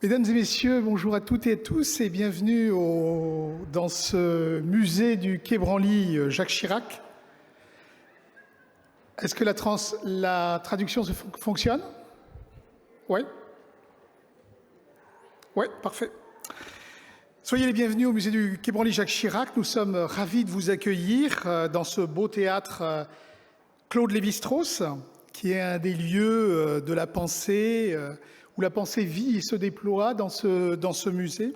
Mesdames et messieurs, bonjour à toutes et à tous et bienvenue dans ce musée du Quai Branly Jacques Chirac. Est-ce que la traduction fonctionne? Oui. Oui, parfait. Soyez les bienvenus au musée du Quai Branly Jacques Chirac. Nous sommes ravis de vous accueillir dans ce beau théâtre Claude Lévi-Strauss, qui est un des lieux de la pensée, où la pensée vit et se déploie dans ce musée.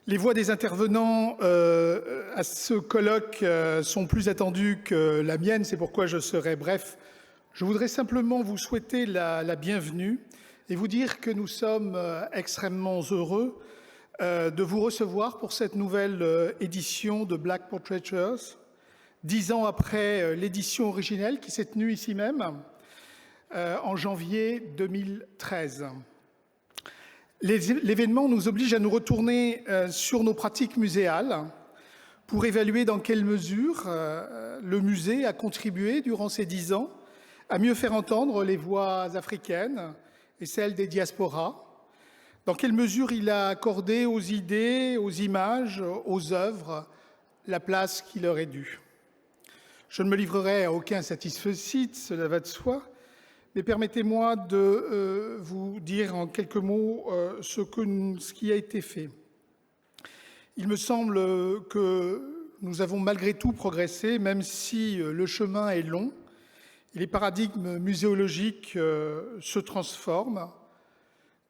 Les voix des intervenants à ce colloque sont plus attendues que la mienne, c'est pourquoi je serai bref. Je voudrais simplement vous souhaiter la bienvenue et vous dire que nous sommes extrêmement heureux de vous recevoir pour cette nouvelle édition de Black Portraitures, 10 ans après l'édition originelle qui s'est tenue ici même en janvier 2013. L'événement nous oblige à nous retourner sur nos pratiques muséales pour évaluer dans quelle mesure le musée a contribué durant ces 10 ans à mieux faire entendre les voix africaines et celles des diasporas, dans quelle mesure il a accordé aux idées, aux images, aux œuvres la place qui leur est due. Je ne me livrerai à aucun satisfecit, cela va de soi, mais permettez-moi de vous dire en quelques mots ce qui a été fait. Il me semble que nous avons malgré tout progressé, même si le chemin est long et les paradigmes muséologiques se transforment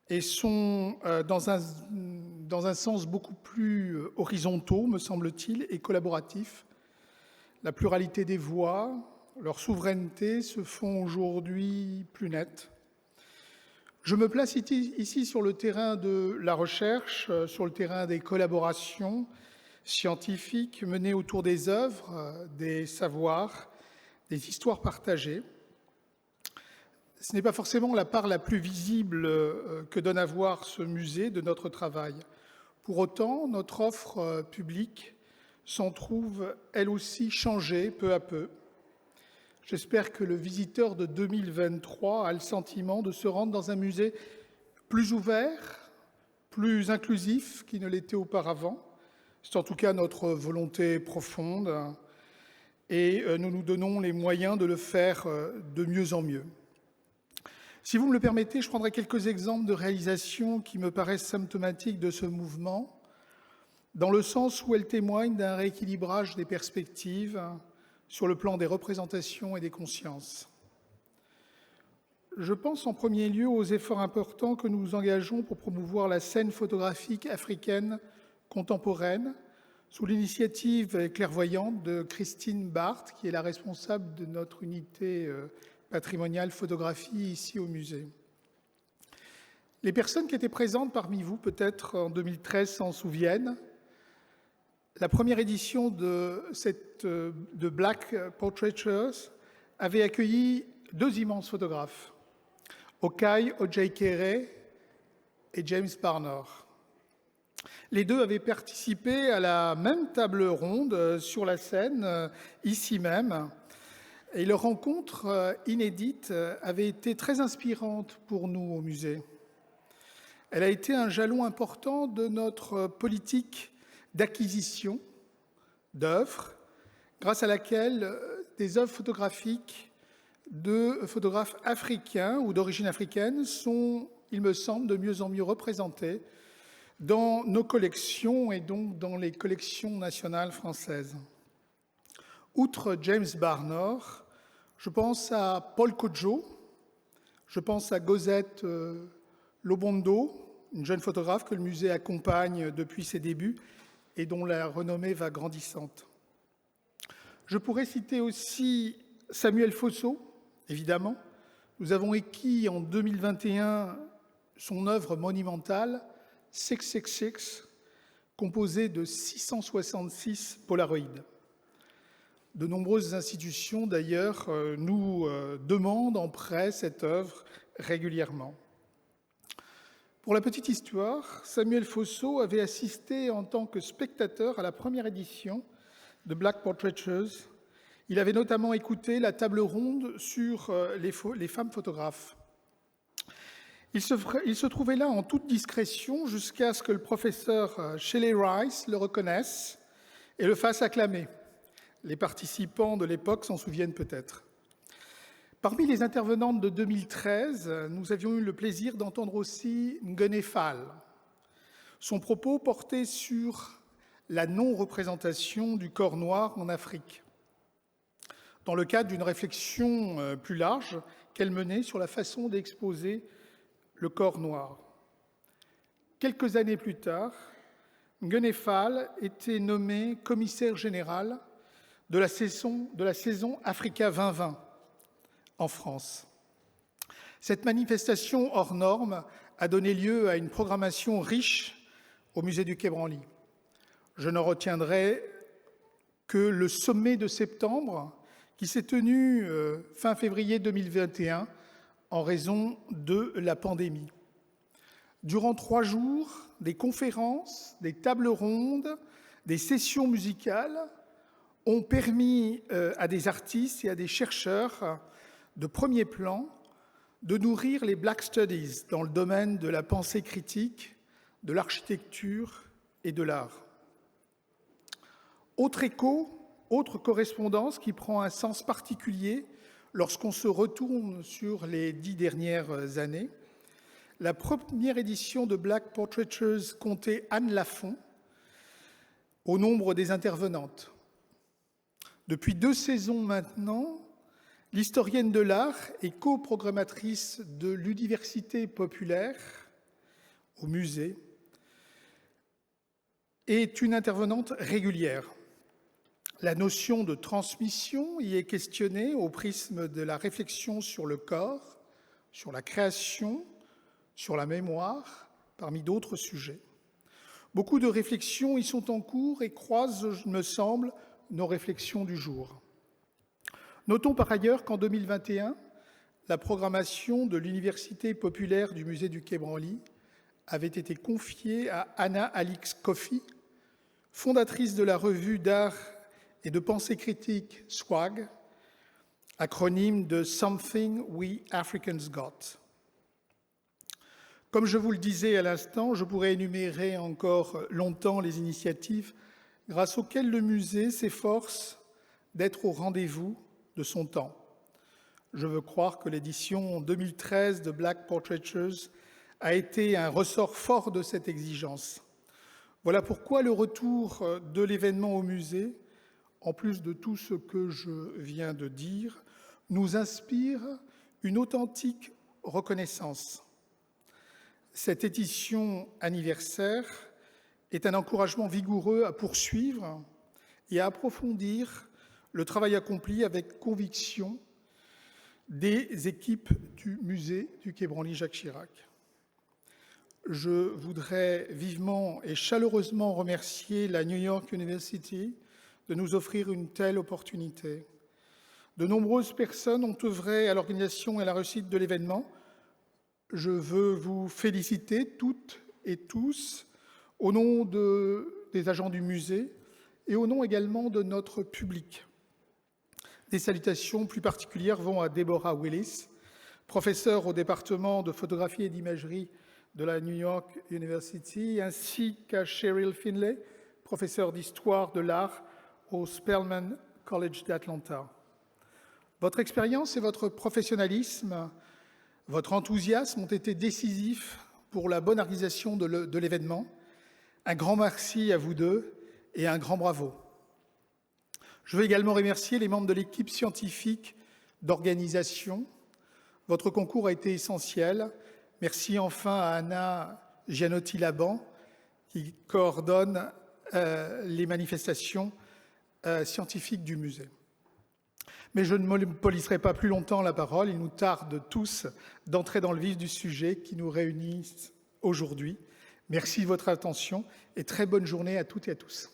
et sont dans un sens beaucoup plus horizontaux, me semble-t-il, et collaboratifs. La pluralité des voix, leur souveraineté se font aujourd'hui plus nettes. Je me place ici sur le terrain de la recherche, sur le terrain des collaborations scientifiques menées autour des œuvres, des savoirs, des histoires partagées. Ce n'est pas forcément la part la plus visible que donne à voir ce musée de notre travail. Pour autant, notre offre publique s'en trouve, elle aussi, changée peu à peu. J'espère que le visiteur de 2023 a le sentiment de se rendre dans un musée plus ouvert, plus inclusif qu'il ne l'était auparavant. C'est en tout cas notre volonté profonde et nous nous donnons les moyens de le faire de mieux en mieux. Si vous me le permettez, je prendrai quelques exemples de réalisations qui me paraissent symptomatiques de ce mouvement, dans le sens où elles témoignent d'un rééquilibrage des perspectives sur le plan des représentations et des consciences. Je pense en premier lieu aux efforts importants que nous engageons pour promouvoir la scène photographique africaine contemporaine, sous l'initiative clairvoyante de Christine Barthes, qui est la responsable de notre unité patrimoniale photographie ici au musée. Les personnes qui étaient présentes parmi vous, peut-être en 2013, s'en souviennent. La première édition de Black Portraitures avait accueilli 2 immenses photographes, Okai Ojai-Kere et James Barnor. Les 2 avaient participé à la même table ronde sur la scène, ici même, et leur rencontre inédite avait été très inspirante pour nous au musée. Elle a été un jalon important de notre politique d'acquisition d'œuvres, grâce à laquelle des œuvres photographiques de photographes africains ou d'origine africaine sont, il me semble, de mieux en mieux représentées dans nos collections et donc dans les collections nationales françaises. Outre James Barnor, je pense à Paul Kodjo, je pense à Gosette Lobondo, une jeune photographe que le musée accompagne depuis ses débuts et dont la renommée va grandissante. Je pourrais citer aussi Samuel Fosso, évidemment. Nous avons acquis en 2021 son œuvre monumentale, 666, composée de 666 polaroïdes. De nombreuses institutions, d'ailleurs, nous demandent en prêt cette œuvre régulièrement. Pour la petite histoire, Samuel Fosso avait assisté en tant que spectateur à la première édition de Black Portraitures. Il avait notamment écouté la table ronde sur les femmes photographes. Il se trouvait là en toute discrétion jusqu'à ce que le professeur Shelley Rice le reconnaisse et le fasse acclamer. Les participants de l'époque s'en souviennent peut-être. Parmi les intervenantes de 2013, nous avions eu le plaisir d'entendre aussi Ngone Fall. Son propos portait sur la non-représentation du corps noir en Afrique, dans le cadre d'une réflexion plus large qu'elle menait sur la façon d'exposer le corps noir. Quelques années plus tard, Ngone Fall était nommé commissaire général de la saison Africa 2020 en France. Cette manifestation hors norme a donné lieu à une programmation riche au musée du Quai Branly. Je ne retiendrai que le sommet de septembre qui s'est tenu fin février 2021 en raison de la pandémie. Durant 3 jours, des conférences, des tables rondes, des sessions musicales ont permis à des artistes et à des chercheurs de premier plan de nourrir les Black Studies dans le domaine de la pensée critique, de l'architecture et de l'art. Autre écho, autre correspondance qui prend un sens particulier lorsqu'on se retourne sur les 10 dernières années. La première édition de Black Portraitures comptait Anne Lafont au nombre des intervenantes. Depuis 2 saisons maintenant, l'historienne de l'art et coprogrammatrice de l'Université populaire au musée est une intervenante régulière. La notion de transmission y est questionnée au prisme de la réflexion sur le corps, sur la création, sur la mémoire, parmi d'autres sujets. Beaucoup de réflexions y sont en cours et croisent, me semble, nos réflexions du jour. Notons par ailleurs qu'en 2021, la programmation de l'Université populaire du musée du Quai Branly avait été confiée à Anna Alix Coffey, fondatrice de la revue d'art et de pensée critique SWAG, acronyme de Something We Africans Got. Comme je vous le disais à l'instant, je pourrais énumérer encore longtemps les initiatives grâce auxquelles le musée s'efforce d'être au rendez-vous de son temps. Je veux croire que l'édition 2013 de Black Portraitures a été un ressort fort de cette exigence. Voilà pourquoi le retour de l'événement au musée, en plus de tout ce que je viens de dire, nous inspire une authentique reconnaissance. Cette édition anniversaire est un encouragement vigoureux à poursuivre et à approfondir le travail accompli avec conviction des équipes du musée du Quai Branly-Jacques Chirac. Je voudrais vivement et chaleureusement remercier la New York University de nous offrir une telle opportunité. De nombreuses personnes ont œuvré à l'organisation et à la réussite de l'événement. Je veux vous féliciter toutes et tous au nom des agents du musée et au nom également de notre public. Des salutations plus particulières vont à Deborah Willis, professeure au département de photographie et d'imagerie de la New York University, ainsi qu'à Cheryl Finlay, professeure d'histoire de l'art au Spelman College d'Atlanta. Votre expérience et votre professionnalisme, votre enthousiasme ont été décisifs pour la bonne organisation de l'événement. Un grand merci à vous deux et un grand bravo. Je veux également remercier les membres de l'équipe scientifique d'organisation. Votre concours a été essentiel. Merci enfin à Anna Gianotti-Laban qui coordonne les manifestations scientifiques du musée. Mais je ne monopoliserai pas plus longtemps la parole. Il nous tarde tous d'entrer dans le vif du sujet qui nous réunit aujourd'hui. Merci de votre attention et très bonne journée à toutes et à tous.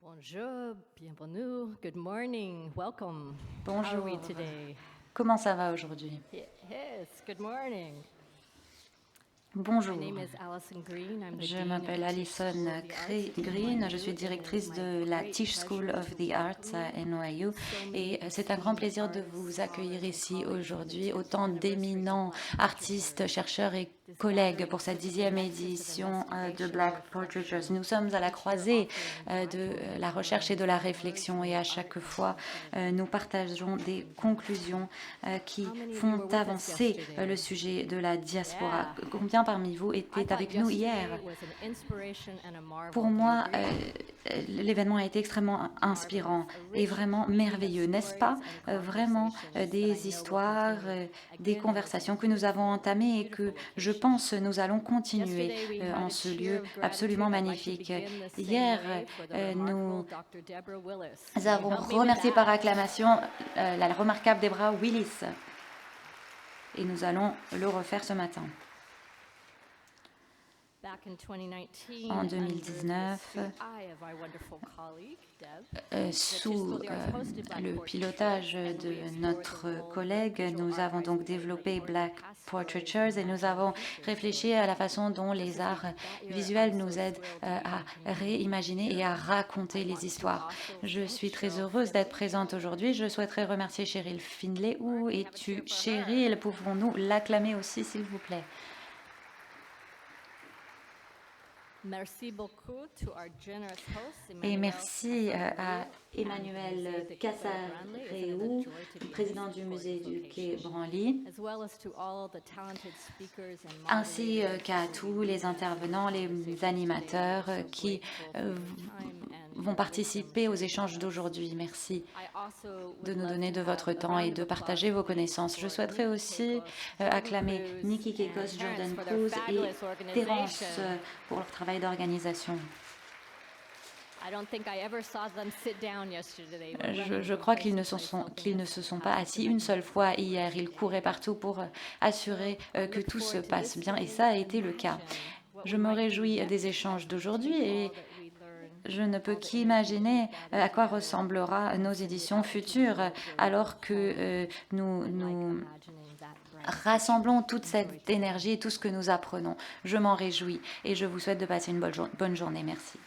Bonjour, bienvenue, good morning, welcome. Bonjour. How are we today? Comment ça va aujourd'hui? Yes, good morning. Bonjour. My name is Alison Green. I'm the Je Dean of m'appelle the Alison Tisch School of the Arts at Green, NYU, je suis and directrice it is de my la great Tisch School pleasure of to the Arts à welcome NYU so et many c'est un grand esteemed plaisir de arts vous accueillir scholars and ici colleagues for the aujourd'hui, 10th autant anniversary of d'éminents Black artistes, Portraiture. chercheurs et This collègues gathering pour cette sits at the 10e nexus of édition de investigation, Black Portraitures. reflection, Nous sommes à la each year croisée offering de insightful la recherche et de insights la on réflexion et emerging à art chaque and fois culture. nous partageons des conclusions qui How many of you font were with us avancer yesterday? le sujet de la diaspora. Yeah. Combien parmi vous I étaient thought avec nous hier? yesterday was an inspiration and a marvel. Pour Do you moi, agree? l'événement a été extrêmement inspirant et vraiment merveilleux, n'est-ce pas? Vraiment des histoires, des conversations que nous avons entamées et que je pense nous allons continuer en ce lieu absolument magnifique. Hier, nous avons remercié par acclamation la remarquable Deborah Willis et nous allons le refaire ce matin. En 2019, sous le pilotage de notre collègue, nous avons donc développé Black Portraitures et nous avons réfléchi à la façon dont les arts visuels nous aident à réimaginer et à raconter les histoires. Je suis très heureuse d'être présente aujourd'hui. Je souhaiterais remercier Cheryl Findlay. Où es-tu, Cheryl? Pouvons-nous l'acclamer aussi, s'il vous plaît? Et merci à Emmanuel Cassareou, président du musée du Quai Branly, ainsi qu'à tous les intervenants, les animateurs qui vont participer aux échanges d'aujourd'hui. Merci de nous donner de votre temps et de partager vos connaissances. Je souhaiterais aussi acclamer Nikki Kekos, Jordan Cruz et Terence pour leur travail d'organisation. Je crois qu'ils ne se sont pas assis une seule fois hier. Ils couraient partout pour assurer que tout se passe bien et ça a été le cas. Je me réjouis des échanges d'aujourd'hui et je ne peux qu'imaginer à quoi ressemblera nos éditions futures alors que nous rassemblons toute cette énergie et tout ce que nous apprenons. Je m'en réjouis et je vous souhaite de passer une bonne journée. Merci.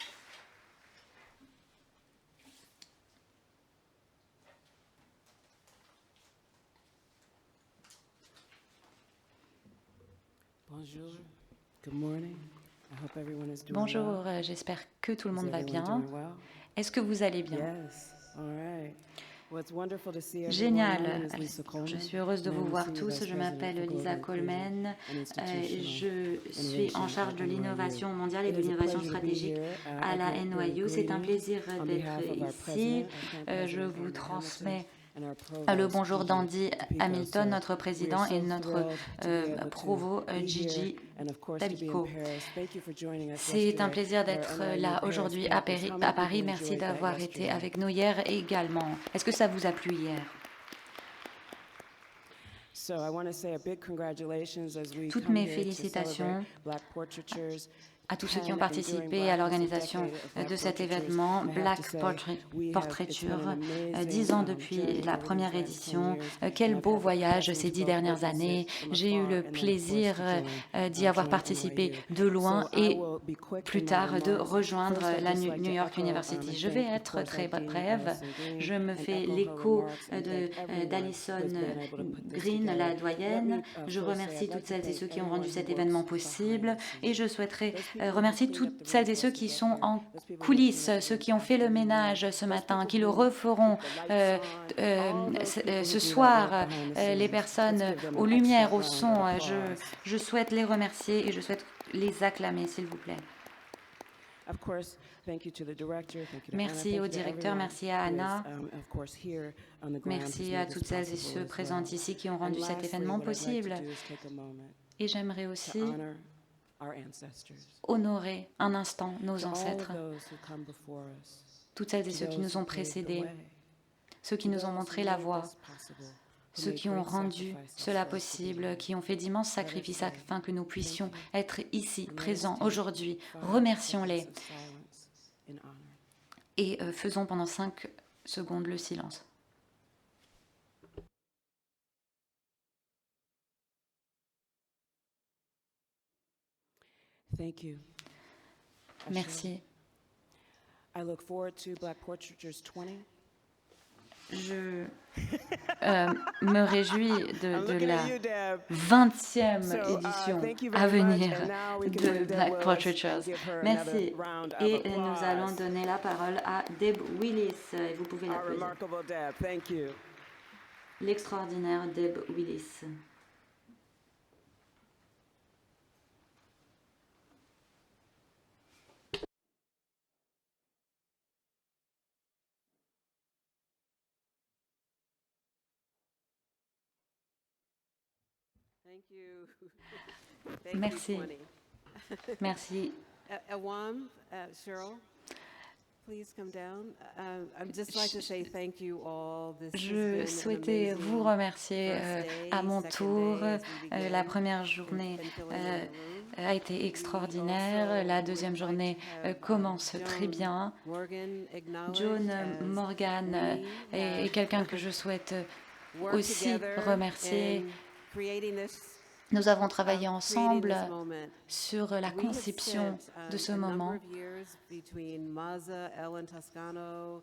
Bonjour. Good morning. I hope everyone is doing Bonjour, well. j'espère que tout le Is monde va everyone bien. doing well? Est-ce que vous allez bien? Yes. All right. Well, it's wonderful to see everyone. Génial. My name is Lisa Coleman. Je suis heureuse de and vous I'm the voir Senior tous. Vice Je President m'appelle for Lisa Global Coleman. Inclusion and Je suis en Innovation charge at de NYU. l'innovation mondiale et de It is a l'innovation pleasure to be stratégique here. à I la give NYU. C'est un greetings plaisir on behalf d'être of our ici. president, our current Je president, vous Andy transmets Hamilton, and our le provost, bonjour Gigi d'Andy Tapico. Hamilton, So notre we are président, so et notre thrilled to be able to provost be here Gigi and of course to be in Tapico. Paris. Thank you for joining us C'est un yesterday plaisir at our d'être NYU là Paris aujourd'hui campus. How à many Paris. people Merci enjoyed that d'avoir été yesterday? avec nous hier également. Est-ce que ça vous a plu hier? So I want to say a big congratulations as we Toutes come mes here to félicitations celebrate Black Portraitures. à tous ceux qui ont 10 participé enduring à Black l'organisation decade of Black de cet Portraitures. événement I have Black to say, Portraiture. it's been an amazing, 10 ans depuis journey la over these première last 10 édition. years. Quel And I've beau had the voyage blessing ces to 10 both dernières witness it années. from J'ai eu afar le and then, of plaisir course, to join, d'y avoir join participé NYU. de loin So I et will be quick plus in my tard de remarks. rejoindre First, I'd la just like New to York echo, University. and Je vais thank, of être course, très our dean, brève. Alison Green, Je me and fais echo her l'écho remarks and de thank everyone d'Alison who has been able to put this Green, together. la Let doyenne. me, Je first say remercie I'd like toutes to celles et thank ceux qui ont everyone rendu who cet works événement behind possible. the Et scenes. je souhaiterais Those people who remercier cleaned toutes up the celles et room ceux for us qui to get sont here. en Those people who coulisses, cleaned up ceux the qui ont fait le afternoon. ménage ce Those matin, people qui le who referont keep the lights on. All those people who ce do that soir, work behind the les scenes. personnes Let's give them aux an lumières, excellent au round son. of applause. Je souhaite les remercier et je souhaite les acclamer, s'il vous plaît. Of course, thank you to the director, thank you to Merci Anna, au thank you to directeur, everyone merci à who is, Anna, of course, here on the ground, who's merci à made this toutes celles et possible ceux as présents well. ici qui ont And rendu cet lastly, événement what I'd like possible. to do is take a moment Et j'aimerais to aussi honor our ancestors, honorer un instant nos to all of ancêtres, those who come before us, toutes celles et to ceux qui those nous who ont paved the précédés, way, ceux qui to nous ont those montré who la made voie, this possible, who ceux made qui ont great rendu sacrifices cela for us to be possible, here. qui ont fait d'immenses Let us sacrifices say afin que nous puissions thank you. être ici, And let us présents take aujourd'hui. 5 Remercions-les. seconds of silence in honor. Et faisons pendant 5 secondes le silence. Thank you. Merci. I look forward to Black Portraitures 20. Je me réjouis I'm de looking at la you, Deb. 20e So, édition thank you à very much. venir And now we can de bring Deb Black Willis Portraitures. and give her Merci. another round of Et nous applause. allons donner la parole à Deb Willis. Et vous pouvez Our l'applaudir. remarkable Deb. Thank you. L'extraordinaire Deb Willis. Thank you. Thank you, Merci. 20. Merci. Awam, Cheryl, please come down. I'd just like to say thank you all. This has been Je an souhaitais amazing vous remercier first day, à mon second tour. day as we begin La première journée and filling in the room. a été extraordinaire. La deuxième journée commence très bien. Morgan acknowledged John as Morgan we est have quelqu'un que je souhaite worked aussi together remercier. in creating this, Nous avons travaillé creating ensemble this moment. sur la We have conception spent, de ce a number moment of years between Maza, Ellen Toscano,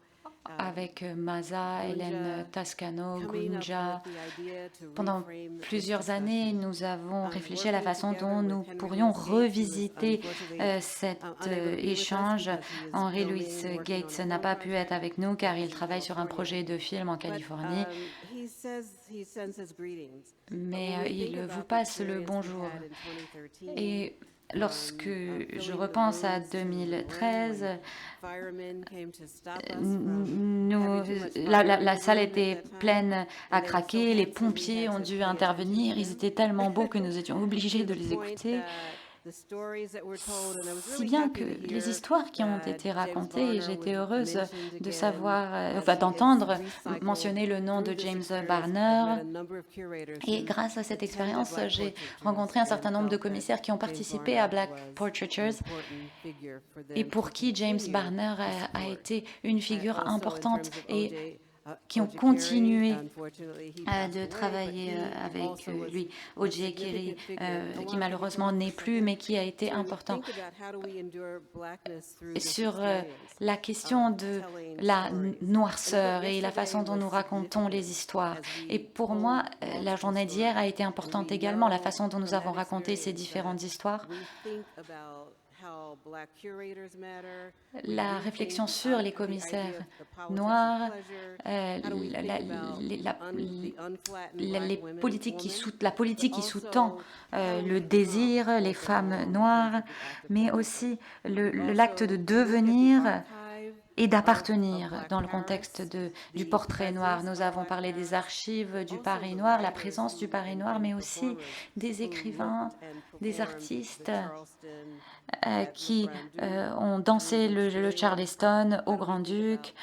avec Maza, Hélène Tascano, coming up Gunja. with the idea to Pendant reframe this plusieurs années, discussion. nous avons réfléchi à la Working façon together dont with nous Henry pourrions Louis Gates, who is revisiter unfortunately, cet unable to be with us échange. because he is Henry filming, Louis working Gates on a n'a pas film pu être project avec nous car il in travaille sur un projet California. de film en But, Californie, he says he sends his greetings. mais But when we il think vous about the passe le experience we bonjour. had in 2013, Et lorsque je filling the repense à rooms to 2013, when firemen came to stop us nous, from having too much la fire salle in the était room at that time, pleine à and they were so craquer, les handsome, we pompiers had ont to dû pay intervenir, attention ils to étaient tellement beaux que nous étions obligés to de the les point écouter. that the stories that were told, and I was Si really bien happy que to les hear histoires qui ont that été James racontées, et Barner j'étais was heureuse mentioned de again savoir, as enfin he is d'entendre recycled mentionner le nom de through this James experience. I've Barner. met a number of curators Et who grâce à cette attended expérience, Black j'ai Portraitures rencontré un and certain nombre de felt that commissaires qui ont James participé Barner à Black was an Portraitures important figure for them et to pour qui James continue Barner to a support. été une figure Also, in importante terms of et O.J. qui ont O.J. continué Carey, unfortunately, he passed de away, travailler but he avec also was lui. a O.J. Carey, significant figure. qui Awam, malheureusement could you n'est come up plus, for a mais qui a été second? To important. think about how do we endure blackness through this Sur experience la question of de telling la stories. And I noirceur thought et la yesterday façon dont nous was racontons les significant histoires. as Et we pour told moi, la multiple journée d'hier a stories. été And importante we également, la know façon dont nous from avons that raconté ces experience différentes that histoires. we think about how black curators matter. La We réflexion think sur les the idea commissaires of the politics of noirs, pleasure. How do we think about the unflattened black les women, politiques woman, la politique but qui sous-tend also how do we le become désir, les both femmes along in noires, terms of the act of mais politics. aussi Also, l'acte de to look at the devenir archive et of d'appartenir Black dans le Paris, contexte du the portrait noir. presence Nous of avons Black parlé des Paris, archives du also Paris the noir, la writers présence du Paris noir, and mais aussi performers des who écrivains, looked and des performed artistes the Charleston at qui Grand Duke, ont dansé through le experience. Charleston How au do we think Grand-Duc, about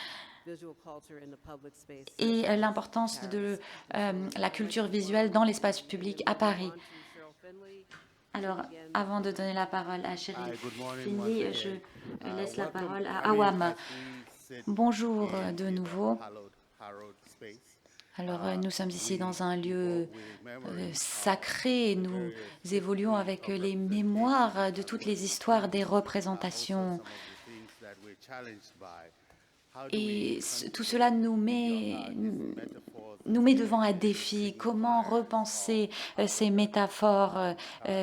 visual culture in the public space et of l'importance de Paris? la culture visuelle dans l'espace public à Paris. On to Cheryl Finley. Alors, avant de donner la parole à Cheryl Finley, je laisse la parole à Awam. Awam. Bonjour de nouveau. Alors, nous sommes ici dans un lieu sacré. Nous évoluons avec les mémoires de toutes les histoires des représentations. Et tout cela nous met devant un défi. Comment repenser ces métaphores,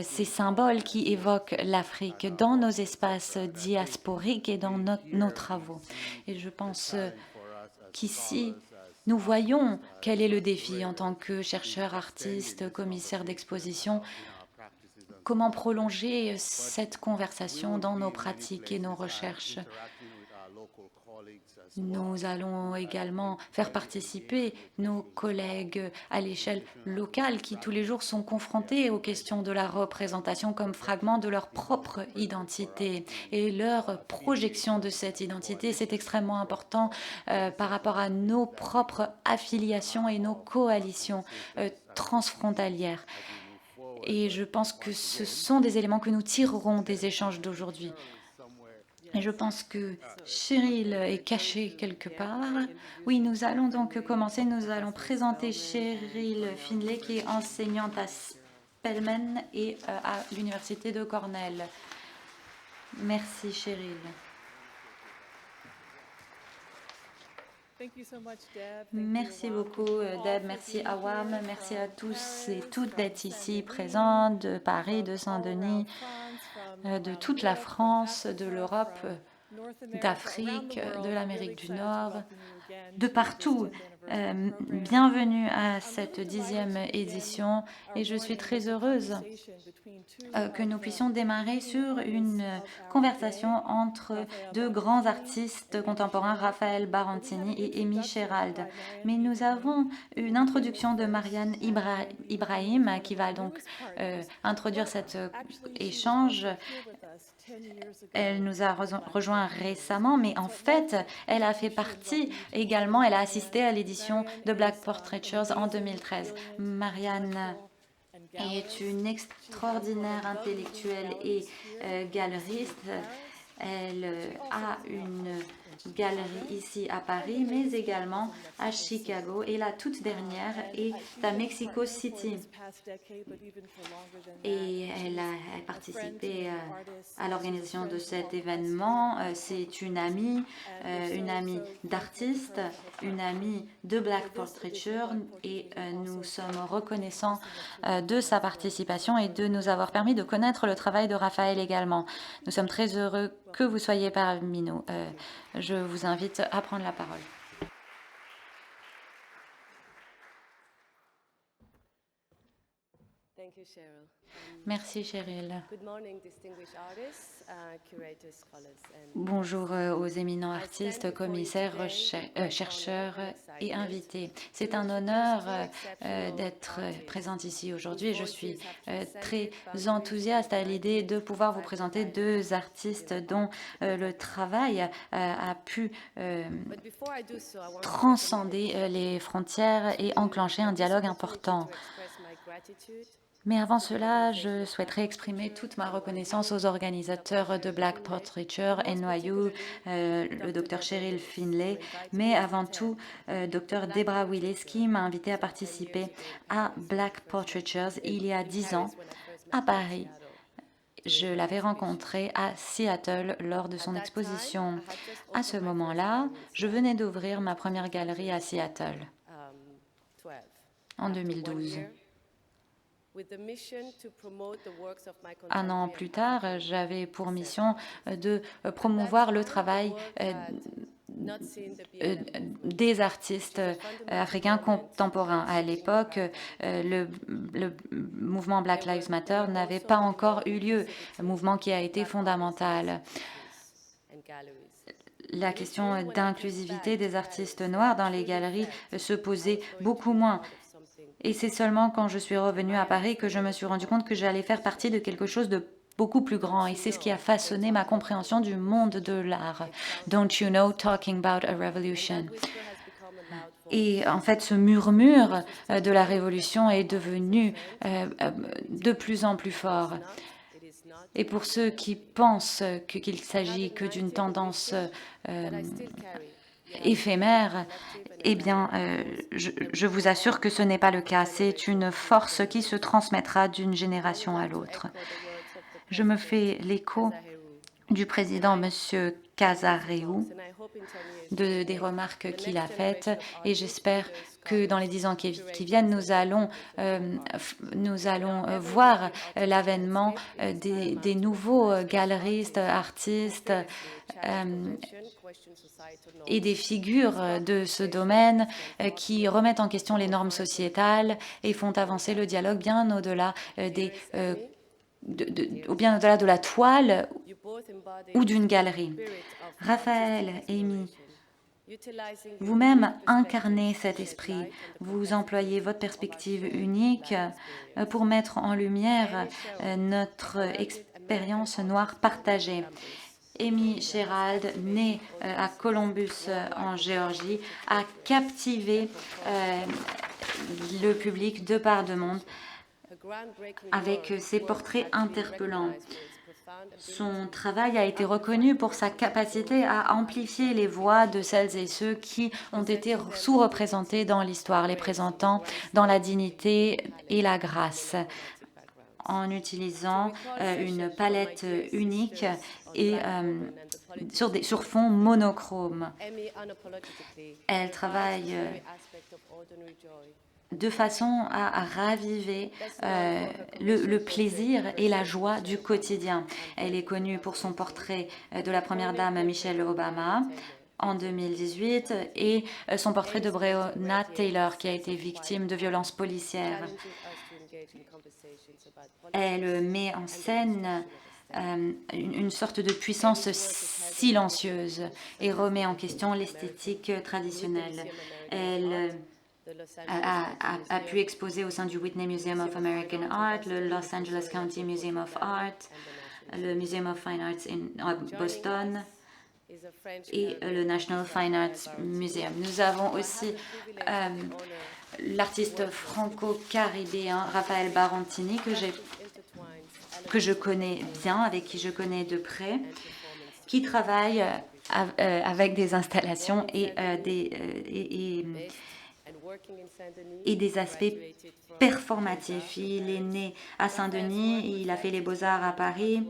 ces symboles qui évoquent l'Afrique dans nos espaces diasporiques et dans nos travaux. Et je pense qu'ici, nous voyons quel est le défi en tant que chercheur, artiste, commissaire d'exposition. Comment prolonger cette conversation dans nos pratiques et nos recherches. Nous allons également faire participer nos collègues à l'échelle locale qui tous les jours sont confrontés aux questions de la représentation comme fragment de leur propre identité et leur projection de cette identité. C'est extrêmement important par rapport à nos propres affiliations et nos coalitions transfrontalières. Et je pense que ce sont des éléments que nous tirerons des échanges d'aujourd'hui. Et je pense que Cheryl est cachée quelque part. Oui, nous allons donc commencer. Nous allons présenter Cheryl Finlay, qui est enseignante à Spelman et à l'Université de Cornell. Merci, Cheryl. Merci beaucoup, Deb. Merci, Awam. Merci à tous et toutes d'être ici présents, de Paris, de Saint-Denis, de toute la France, de l'Europe, d'Afrique, de l'Amérique du Nord, de partout. Bienvenue à cette 10e édition et je suis très heureuse que nous puissions démarrer sur une conversation entre deux grands artistes contemporains, Raphaël Barantini et Amy Sherald. Mais nous avons une introduction de Marianne Ibrahim qui va donc introduire cet échange. Elle nous a rejoint récemment, mais en fait, elle a fait partie également, elle a assisté à l'édition de Black Portraitures en 2013. Marianne est une extraordinaire intellectuelle et galeriste. Elle a une galerie ici à Paris, mais également à Chicago. Et la toute dernière est à Mexico City. Et elle a participé à l'organisation de cet événement. C'est une amie d'artiste, une amie de Black Portraiture. Et nous sommes reconnaissants de sa participation et de nous avoir permis de connaître le travail de Raphaël également. Nous sommes très heureux que vous soyez parmi nous. Je vous invite à prendre la parole. Merci, Cheryl. Bonjour aux éminents artistes, commissaires, chercheurs et invités. C'est un honneur d'être présente ici aujourd'hui et je suis très enthousiaste à l'idée de pouvoir vous présenter deux artistes dont le travail a pu transcender les frontières et enclencher un dialogue important. Mais avant cela, je souhaiterais exprimer toute ma reconnaissance aux organisateurs de Black Portraiture, NYU, le Dr Cheryl Finlay, mais avant tout, Dr Debra Willis, qui m'a invité à participer à Black Portraitures il y a 10 ans à Paris. Je l'avais rencontré à Seattle lors de son exposition. À ce moment-là, je venais d'ouvrir ma première galerie à Seattle en 2012. Un an plus tard, j'avais pour mission de promouvoir le travail des artistes africains contemporains. À l'époque, le mouvement Black Lives Matter n'avait pas encore eu lieu, un mouvement qui a été fondamental. La question d'inclusivité des artistes noirs dans les galeries se posait beaucoup moins. Et c'est seulement quand je suis revenue à Paris que je me suis rendu compte que j'allais faire partie de quelque chose de beaucoup plus grand. Et c'est ce qui a façonné ma compréhension du monde de l'art. Don't you know, talking about a revolution. Et en fait, ce murmure de la révolution est devenu de plus en plus fort. Et pour ceux qui pensent qu'il s'agit que d'une tendance éphémère, eh bien, je vous assure que ce n'est pas le cas. C'est une force qui se transmettra d'une génération à l'autre. Je me fais l'écho du président, M. Casareu, des remarques qu'il a faites, et j'espère que dans les 10 ans qui viennent, nous allons voir l'avènement des nouveaux galeristes, artistes et des figures de ce domaine qui remettent en question les normes sociétales et font avancer le dialogue bien au-delà bien au-delà de la toile ou d'une galerie. Raphaël, Amy, vous-même incarnez cet esprit. Vous employez votre perspective unique pour mettre en lumière notre expérience noire partagée. Amy Sherald, née à Columbus en Géorgie, a captivé le public de par le monde avec ses portraits interpellants. Son travail a été reconnu pour sa capacité à amplifier les voix de celles et ceux qui ont été sous-représentés dans l'histoire, les présentant dans la dignité et la grâce, en utilisant une palette unique et sur fond monochrome. Elle travaille de façon à raviver le plaisir et la joie du quotidien. Elle est connue pour son portrait de la première dame Michelle Obama en 2018 et son portrait de Breonna Taylor qui a été victime de violences policières. Elle met en scène une sorte de puissance silencieuse et remet en question l'esthétique traditionnelle. Elle a pu exposer au sein du Whitney Museum of American Art, le Los Angeles County Museum of Art, le Museum of Fine Arts à Boston et le National Fine Arts Museum. Nous avons aussi l'artiste franco-caribéen Rafael Barantini que je connais bien, avec qui je connais de près, qui travaille avec des installations et des aspects performatifs. Il est né à Saint-Denis, il a fait les Beaux-Arts à Paris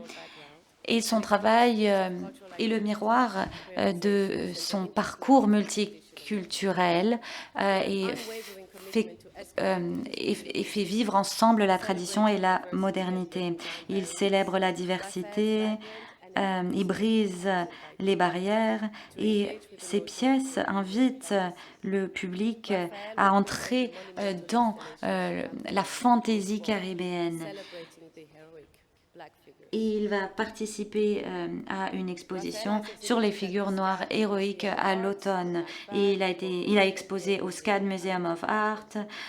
et son travail est le miroir de son parcours multiculturel et fait vivre ensemble la tradition et la modernité. Il célèbre la diversité, il brise les barrières et ses pièces invitent le public à entrer dans la fantaisie caribéenne. Et il va participer à une exposition sur les figures noires héroïques à l'automne. Il a exposé au SCAD Museum of Art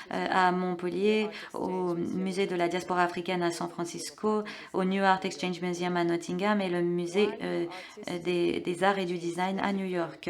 à Montpellier, au Musée de la diaspora africaine à San Francisco, au New Art Exchange Museum à Nottingham et le Musée des arts et du design à New York.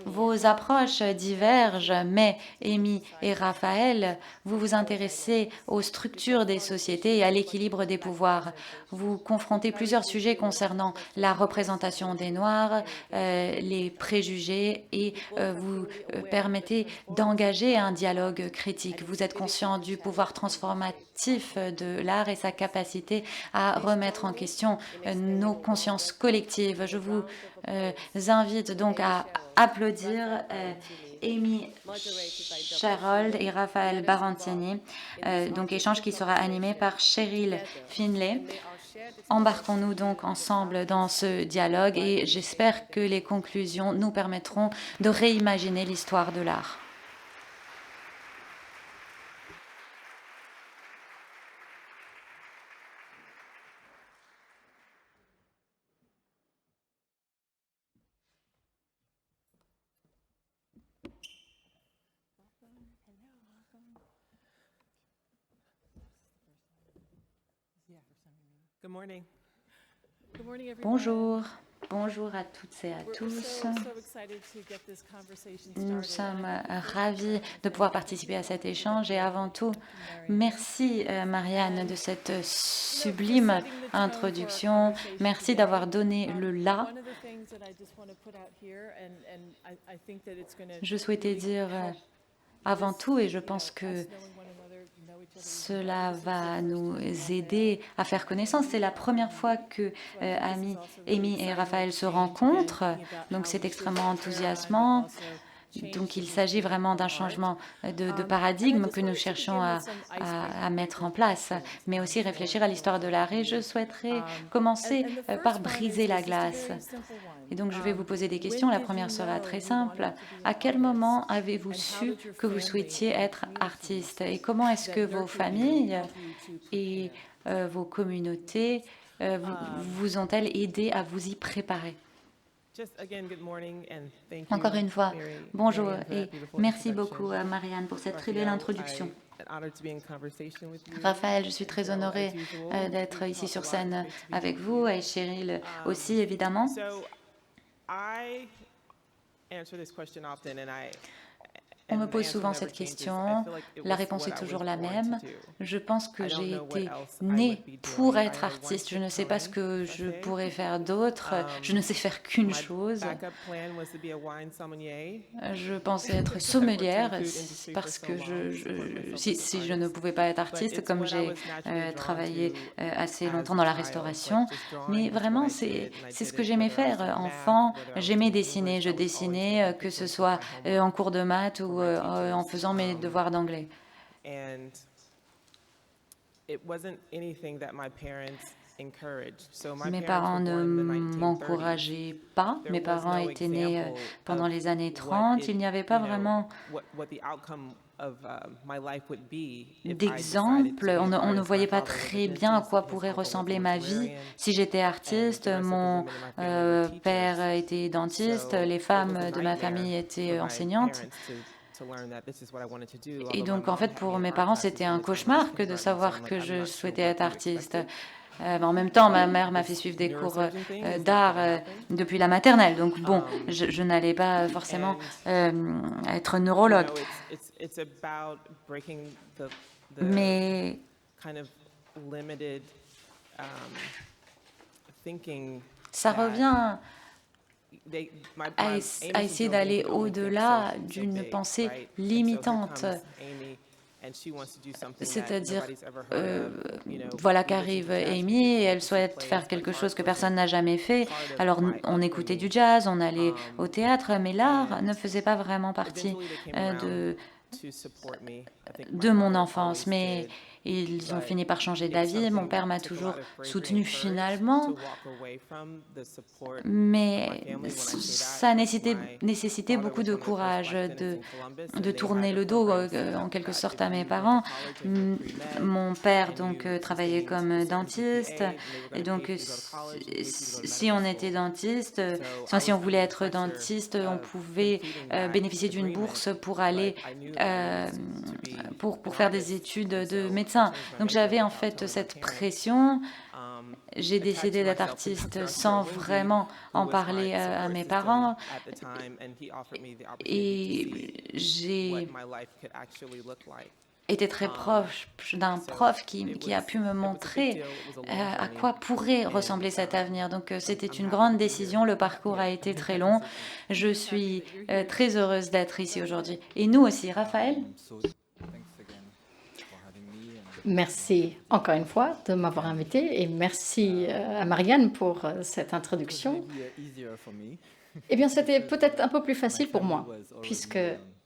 Vos approches divergent, mais Amy et Raphaël, vous vous intéressez aux structures des sociétés et à l'équilibre des pouvoirs. Vous confrontez plusieurs sujets concernant la représentation des Noirs, les préjugés et vous permettez d'engager un dialogue critique. Vous êtes conscient du pouvoir transformatif de l'art et sa capacité à remettre en question nos consciences collectives. Je vous invite donc à applaudir Amy Sherrold et Raphaël Barantini, donc échange qui sera animé par Cheryl Finlay. Embarquons-nous donc ensemble dans ce dialogue et j'espère que les conclusions nous permettront de réimaginer l'histoire de l'art. Bonjour, bonjour à toutes et à tous. Nous sommes ravis de pouvoir participer à cet échange et avant tout, merci Marianne de cette sublime introduction. Merci d'avoir donné le là. Je souhaitais dire avant tout, et je pense que cela va nous aider à faire connaissance. C'est la première fois que Amy et Raphaël se rencontrent, donc c'est extrêmement enthousiasmant. Donc il s'agit vraiment d'un changement de paradigme que nous cherchons à mettre en place, mais aussi réfléchir à l'histoire de l'art. Et je souhaiterais commencer par briser la glace. Et donc je vais vous poser des questions. La première sera très simple. À quel moment avez-vous su que vous souhaitiez être artiste? Et comment est-ce que vos familles et vos communautés vous ont-elles aidé à vous y préparer? Encore une fois, bonjour et merci beaucoup à Marianne pour cette très belle introduction. Raphaël, je suis très honorée d'être ici sur scène avec vous et Cheryl aussi, évidemment. On me pose souvent cette question. La réponse est toujours la même. Je pense que j'ai été née pour être artiste. Je ne sais pas ce que je pourrais faire d'autre. Je ne sais faire qu'une chose. Je pensais être sommelière parce que si je ne pouvais pas être artiste, comme j'ai travaillé assez longtemps dans la restauration. Mais vraiment, c'est ce que j'aimais faire. Enfant, j'aimais dessiner. Je dessinais, que ce soit en cours de maths ou en faisant mes devoirs d'anglais. Mes parents ne m'encourageaient pas. Mes parents étaient nés pendant les années 30. Il n'y avait pas vraiment d'exemple. On ne voyait pas très bien à quoi pourrait ressembler ma vie si j'étais artiste. Mon père était dentiste, les femmes de ma famille étaient enseignantes. Et donc, en fait, pour mes parents, c'était un cauchemar que de savoir que je souhaitais être artiste. En même temps, ma mère m'a fait suivre des cours d'art depuis la maternelle. Donc, bon, je n'allais pas forcément être neurologue. Mais ça revient à essayer d'aller au-delà d'une pensée limitante. C'est-à-dire, voilà qu'arrive Amy et elle souhaite faire quelque chose que personne n'a jamais fait. Alors, on écoutait du jazz, on allait au théâtre, mais l'art ne faisait pas vraiment partie de mon enfance. Mais ils ont fini par changer d'avis. Mon père m'a toujours soutenue finalement, mais ça nécessitait beaucoup de courage, de tourner le dos en quelque sorte à mes parents. Mon père donc travaillait comme dentiste, et donc si on était dentiste, si on voulait être dentiste, on pouvait bénéficier d'une bourse pour aller pour faire des études de médecin. Donc j'avais en fait cette pression. J'ai décidé d'être artiste sans vraiment en parler à mes parents. Et j'ai été très proche d'un prof qui a pu me montrer à quoi pourrait ressembler cet avenir. Donc c'était une grande décision. Le parcours a été très long. Je suis très heureuse d'être ici aujourd'hui. Et nous aussi, Raphaël? Merci encore une fois de m'avoir invité et merci à Marianne pour cette introduction. Eh bien, c'était peut-être un peu plus facile pour moi, puisque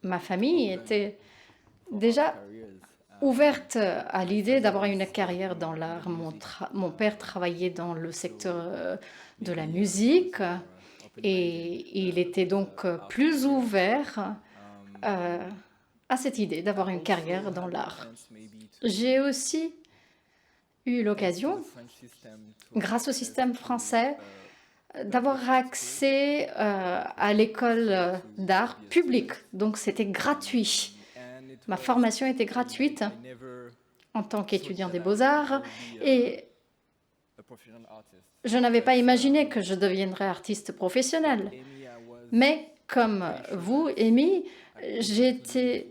ma famille était déjà ouverte à l'idée d'avoir une carrière dans l'art. Mon père travaillait dans le secteur de la musique et il était donc plus ouvert à cette idée d'avoir une carrière dans l'art. J'ai aussi eu l'occasion, grâce au système français, d'avoir accès à l'école d'art publique. Donc c'était gratuit. Ma formation était gratuite en tant qu'étudiant des beaux-arts et je n'avais pas imaginé que je deviendrais artiste professionnel. Mais comme vous, Amy, j'étais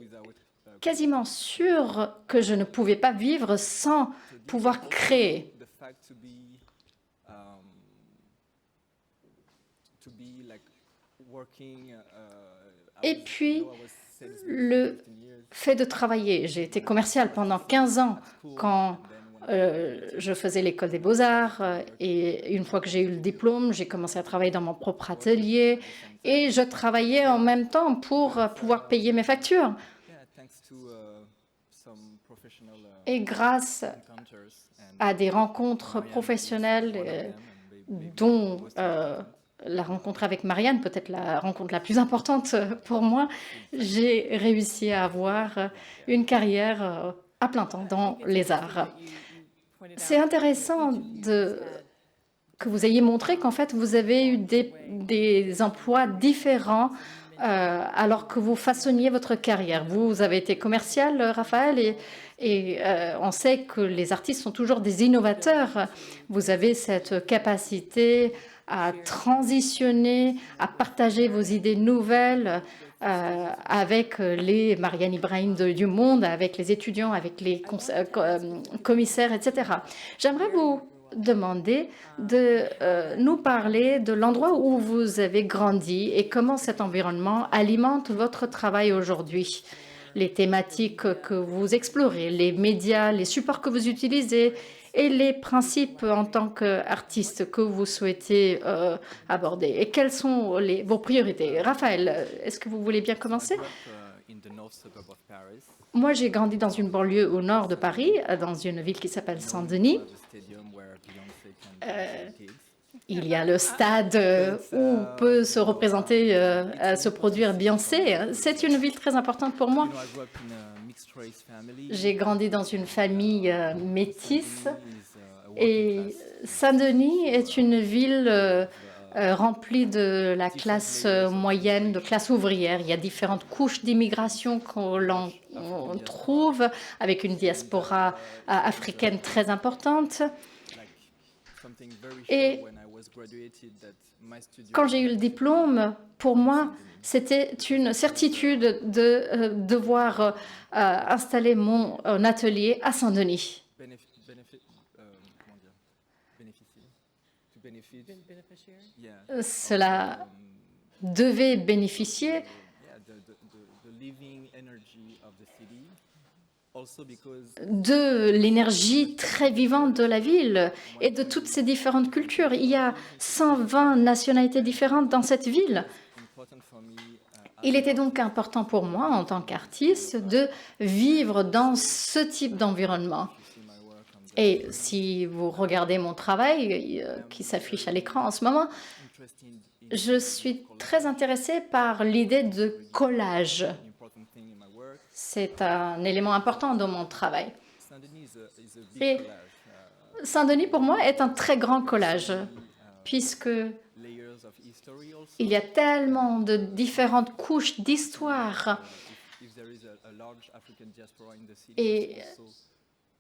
quasiment sûre que je ne pouvais pas vivre sans pouvoir créer. Et puis, le fait de travailler. J'ai été commerciale pendant 15 ans quand je faisais l'école des beaux-arts et une fois que j'ai eu le diplôme, j'ai commencé à travailler dans mon propre atelier et je travaillais en même temps pour pouvoir payer mes factures. Et grâce à des rencontres professionnelles, dont la rencontre avec Marianne, peut-être la rencontre la plus importante pour moi, j'ai réussi à avoir une carrière à plein temps dans les arts. C'est intéressant que vous ayez montré qu'en fait, vous avez eu des emplois différents alors que vous façonniez votre carrière. Vous avez été commercial, Raphaël, et on sait que les artistes sont toujours des innovateurs. Vous avez cette capacité à transitionner, à partager vos idées nouvelles avec les Marianne Ibrahim du monde, avec les étudiants, avec les commissaires, etc. J'aimerais vous demander de nous parler de l'endroit où vous avez grandi et comment cet environnement alimente votre travail aujourd'hui. Les thématiques que vous explorez, les médias, les supports que vous utilisez et les principes en tant qu'artiste que vous souhaitez aborder. Et quelles sont vos priorités? Raphaël, est-ce que vous voulez bien commencer? Moi, j'ai grandi dans une banlieue au nord de Paris, dans une ville qui s'appelle Saint-Denis. Il y a le stade où peut se représenter, se produire Beyoncé. C'est une ville très importante pour moi. J'ai grandi dans une famille métisse et Saint-Denis est une ville remplie de la classe moyenne, de classe ouvrière. Il y a différentes couches d'immigration qu'on trouve avec une diaspora africaine très importante. Et quand j'ai eu le diplôme, pour moi, c'était une certitude de devoir installer mon atelier à Saint-Denis. Cela devait bénéficier de l'énergie très vivante de la ville et de toutes ces différentes cultures. Il y a 120 nationalités différentes dans cette ville. Il était donc important pour moi, en tant qu'artiste, de vivre dans ce type d'environnement. Et si vous regardez mon travail qui s'affiche à l'écran en ce moment, je suis très intéressée par l'idée de collage. C'est un élément important dans mon travail. Et Saint-Denis, pour moi, est un très grand collage, puisque il y a tellement de différentes couches d'histoire. Et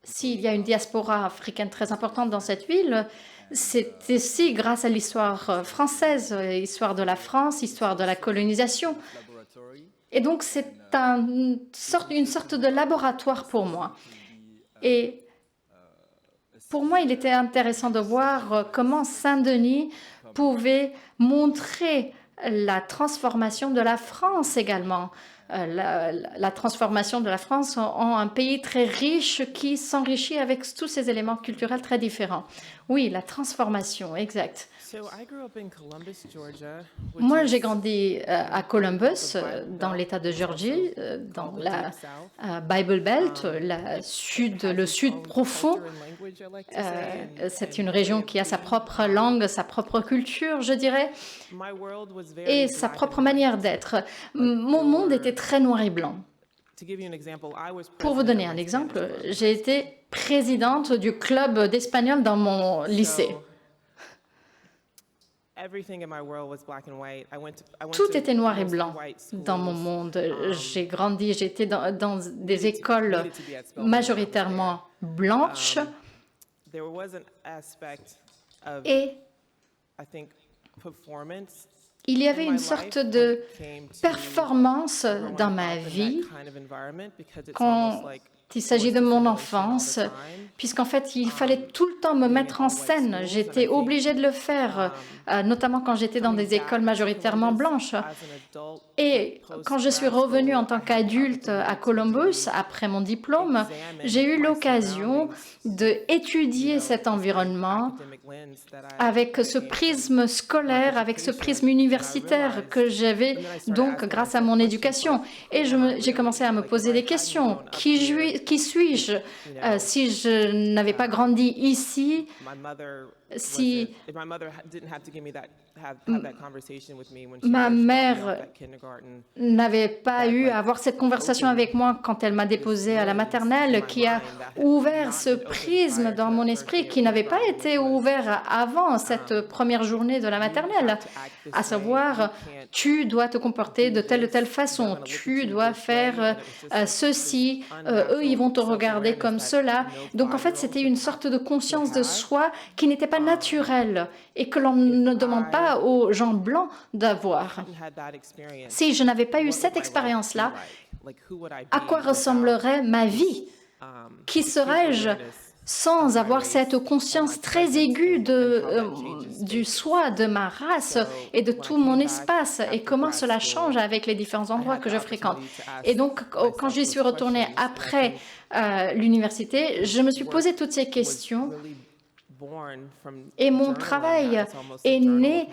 s'il y a une diaspora africaine très importante dans cette ville, c'est aussi grâce à l'histoire française, l'histoire de la France, l'histoire de la colonisation. Et donc, c'est une sorte de laboratoire pour moi. Et pour moi, il était intéressant de voir comment Saint-Denis pouvait montrer la transformation de la France également. La transformation de la France en un pays très riche qui s'enrichit avec tous ces éléments culturels très différents. Oui, la transformation, exact. Moi, j'ai grandi à Columbus, dans l'État de Géorgie, dans la Bible Belt, le sud profond. C'est une région qui a sa propre langue, sa propre culture, je dirais, et sa propre manière d'être. Mon monde était très noir et blanc. Pour vous donner un exemple, j'ai été présidente du club d'espagnol dans mon lycée. Tout était noir et blanc dans mon monde. J'ai grandi, j'étais dans des écoles majoritairement blanches. Et il y avait une sorte de performance dans ma vie quand il s'agit de mon enfance, puisqu'en fait, il fallait tout le temps me mettre en scène. J'étais obligée de le faire, notamment quand j'étais dans des écoles majoritairement blanches. Et quand je suis revenue en tant qu'adulte à Columbus, après mon diplôme, j'ai eu l'occasion d'étudier cet environnement avec ce prisme scolaire, avec ce prisme universitaire que j'avais donc grâce à mon éducation. Et j'ai commencé à me poser des questions. Qui suis-je si je n'avais pas grandi ici, si Ma mère n'avait pas eu à avoir cette conversation avec moi quand elle m'a déposée à la maternelle, qui a ouvert ce prisme dans mon esprit qui n'avait pas été ouvert avant cette première journée de la maternelle, à savoir, tu dois te comporter de telle ou telle façon, tu dois faire ceci, eux, ils vont te regarder comme cela. Donc, en fait, c'était une sorte de conscience de soi qui n'était pas naturelle et que l'on ne demande pas aux gens blancs d'avoir. Si je n'avais pas eu cette expérience-là, à quoi ressemblerait ma vie? Qui serais-je sans avoir cette conscience très aiguë du soi, de ma race et de tout mon espace et comment cela change avec les différents endroits que je fréquente. Et donc, quand j'y suis retournée après l'université, je me suis posé toutes ces questions. Et mon travail est né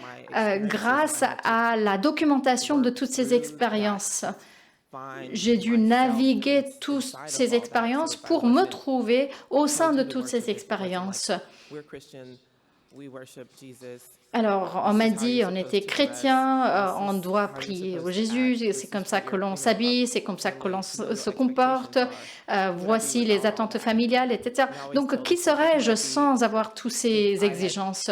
grâce à la documentation de toutes ces expériences. J'ai dû naviguer toutes ces expériences pour me trouver au sein de toutes ces expériences. Alors, on m'a dit, on était chrétien, on doit prier au Jésus, c'est comme ça que l'on s'habille, c'est comme ça que l'on se comporte, voici les attentes familiales, etc. Donc, qui serais-je sans avoir toutes ces exigences?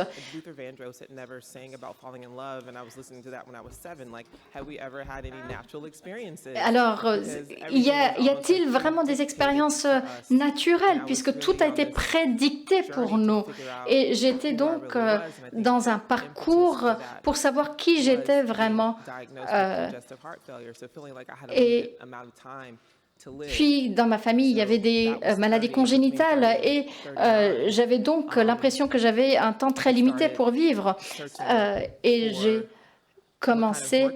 Alors, y a-t-il vraiment des expériences naturelles, puisque tout a été prédicté pour nous? Et j'étais donc dans un parcours pour savoir qui j'étais vraiment. Et puis, dans ma famille, il y avait des maladies congénitales et j'avais donc l'impression que j'avais un temps très limité pour vivre. Et j'ai commencé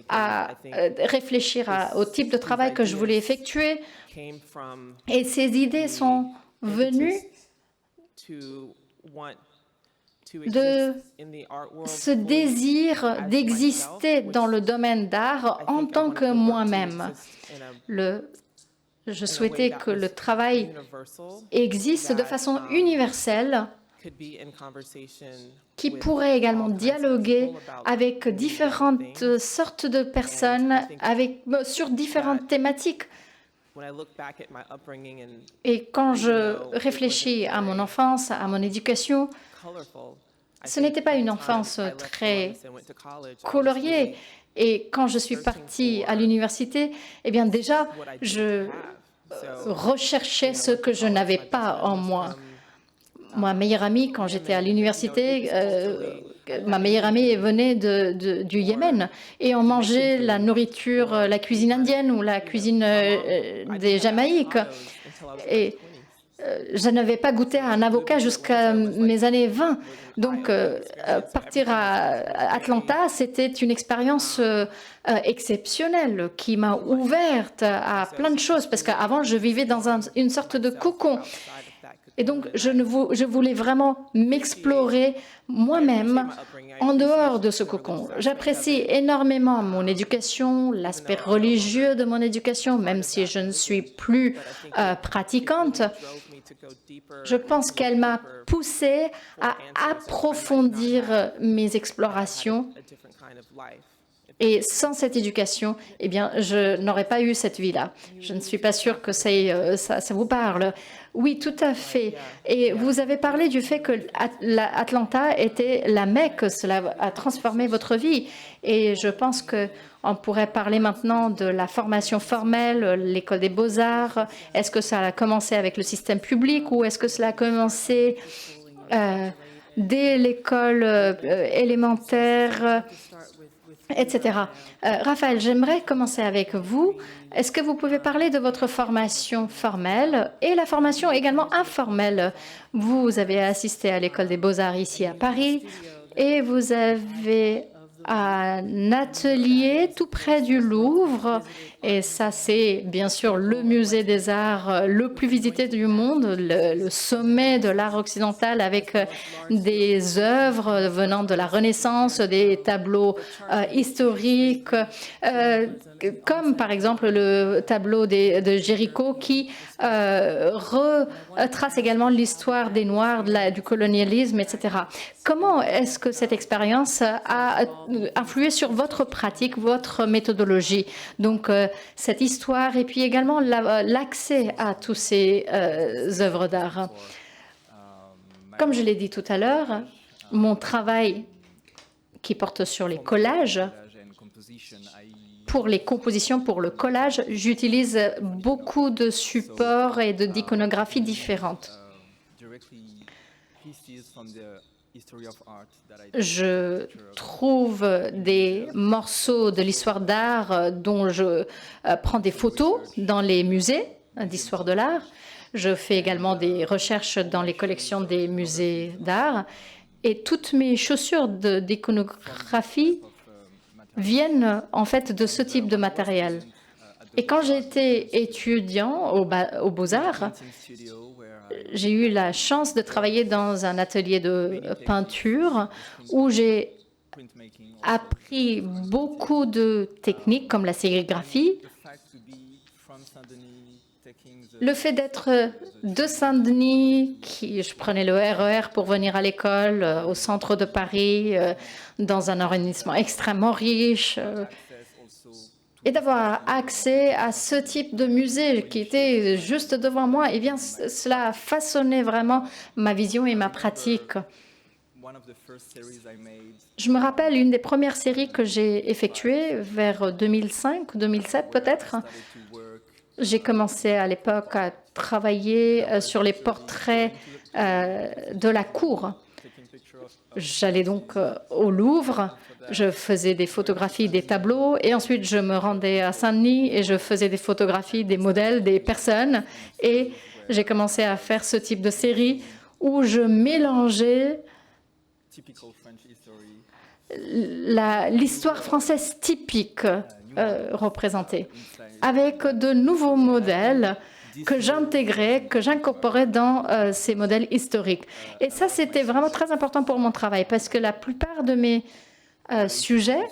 à réfléchir au type de travail que je voulais effectuer. Et ces idées sont venues de ce désir d'exister dans le domaine d'art en tant que moi-même. Je souhaitais que le travail existe de façon universelle, qui pourrait également dialoguer avec différentes sortes de personnes, sur différentes thématiques. Et quand je réfléchis à mon enfance, à mon éducation, ce n'était pas une enfance très coloriée. Et quand je suis partie à l'université, eh bien déjà, je recherchais ce que je n'avais pas en moi. Ma meilleure amie, quand j'étais à l'université, ma meilleure amie venait du Yémen et on mangeait la nourriture, la cuisine indienne ou la cuisine des Jamaïques. Et je n'avais pas goûté à un avocat jusqu'à mes années 20. Donc, partir à Atlanta, c'était une expérience exceptionnelle qui m'a ouverte à plein de choses parce qu'avant, je vivais dans une sorte de cocon. Et donc, je voulais vraiment m'explorer moi-même en dehors de ce cocon. J'apprécie énormément mon éducation, l'aspect religieux de mon éducation, même si je ne suis plus pratiquante. Je pense qu'elle m'a poussée à approfondir mes explorations. Et sans cette éducation, eh bien, je n'aurais pas eu cette vie-là. Je ne suis pas sûre que ça vous parle. Oui, tout à fait. Et vous avez parlé du fait que Atlanta était la Mecque, cela a transformé votre vie. Et je pense qu'on pourrait parler maintenant de la formation formelle, l'école des beaux-arts. Est-ce que ça a commencé avec le système public ou est-ce que cela a commencé dès l'école élémentaire, etc. Raphaël, j'aimerais commencer avec vous. Est-ce que vous pouvez parler de votre formation formelle et la formation également informelle? Vous avez assisté à l'école des beaux-arts ici à Paris et vous avez un atelier tout près du Louvre. Et ça, c'est bien sûr le musée des arts le plus visité du monde, le sommet de l'art occidental avec des œuvres venant de la Renaissance, des tableaux historiques, comme par exemple le tableau de Géricault qui retrace également l'histoire des Noirs, du colonialisme, etc. Comment est-ce que cette expérience a influé sur votre pratique, votre méthodologie? Donc, cette histoire et puis également l'accès à tous ces œuvres d'art. Comme je l'ai dit tout à l'heure, mon travail qui porte sur les collages, pour les compositions, pour le collage, j'utilise beaucoup de supports et d'iconographie différentes. Je trouve des morceaux de l'histoire d'art dont je prends des photos dans les musées d'histoire de l'art. Je fais également des recherches dans les collections des musées d'art. Et toutes mes chaussures d'iconographie viennent en fait de ce type de matériel. Et quand j'étais étudiant aux Beaux-Arts, j'ai eu la chance de travailler dans un atelier de peinture où j'ai appris beaucoup de techniques comme la sérigraphie. Le fait d'être de Saint-Denis, je prenais le RER pour venir à l'école au centre de Paris, dans un arrondissement extrêmement riche, et d'avoir accès à ce type de musée qui était juste devant moi, eh bien, cela a façonné vraiment ma vision et ma pratique. Je me rappelle une des premières séries que j'ai effectuées vers 2005 ou 2007 peut-être. J'ai commencé à l'époque à travailler sur les portraits de la cour. J'allais donc au Louvre, je faisais des photographies des tableaux et ensuite je me rendais à Saint-Denis et je faisais des photographies des modèles, des personnes. Et j'ai commencé à faire ce type de série où je mélangeais l'histoire française typique représentée avec de nouveaux modèles que j'intégrais, que j'incorporais dans ces modèles historiques. Et ça, c'était vraiment très important pour mon travail parce que la plupart de mes sujets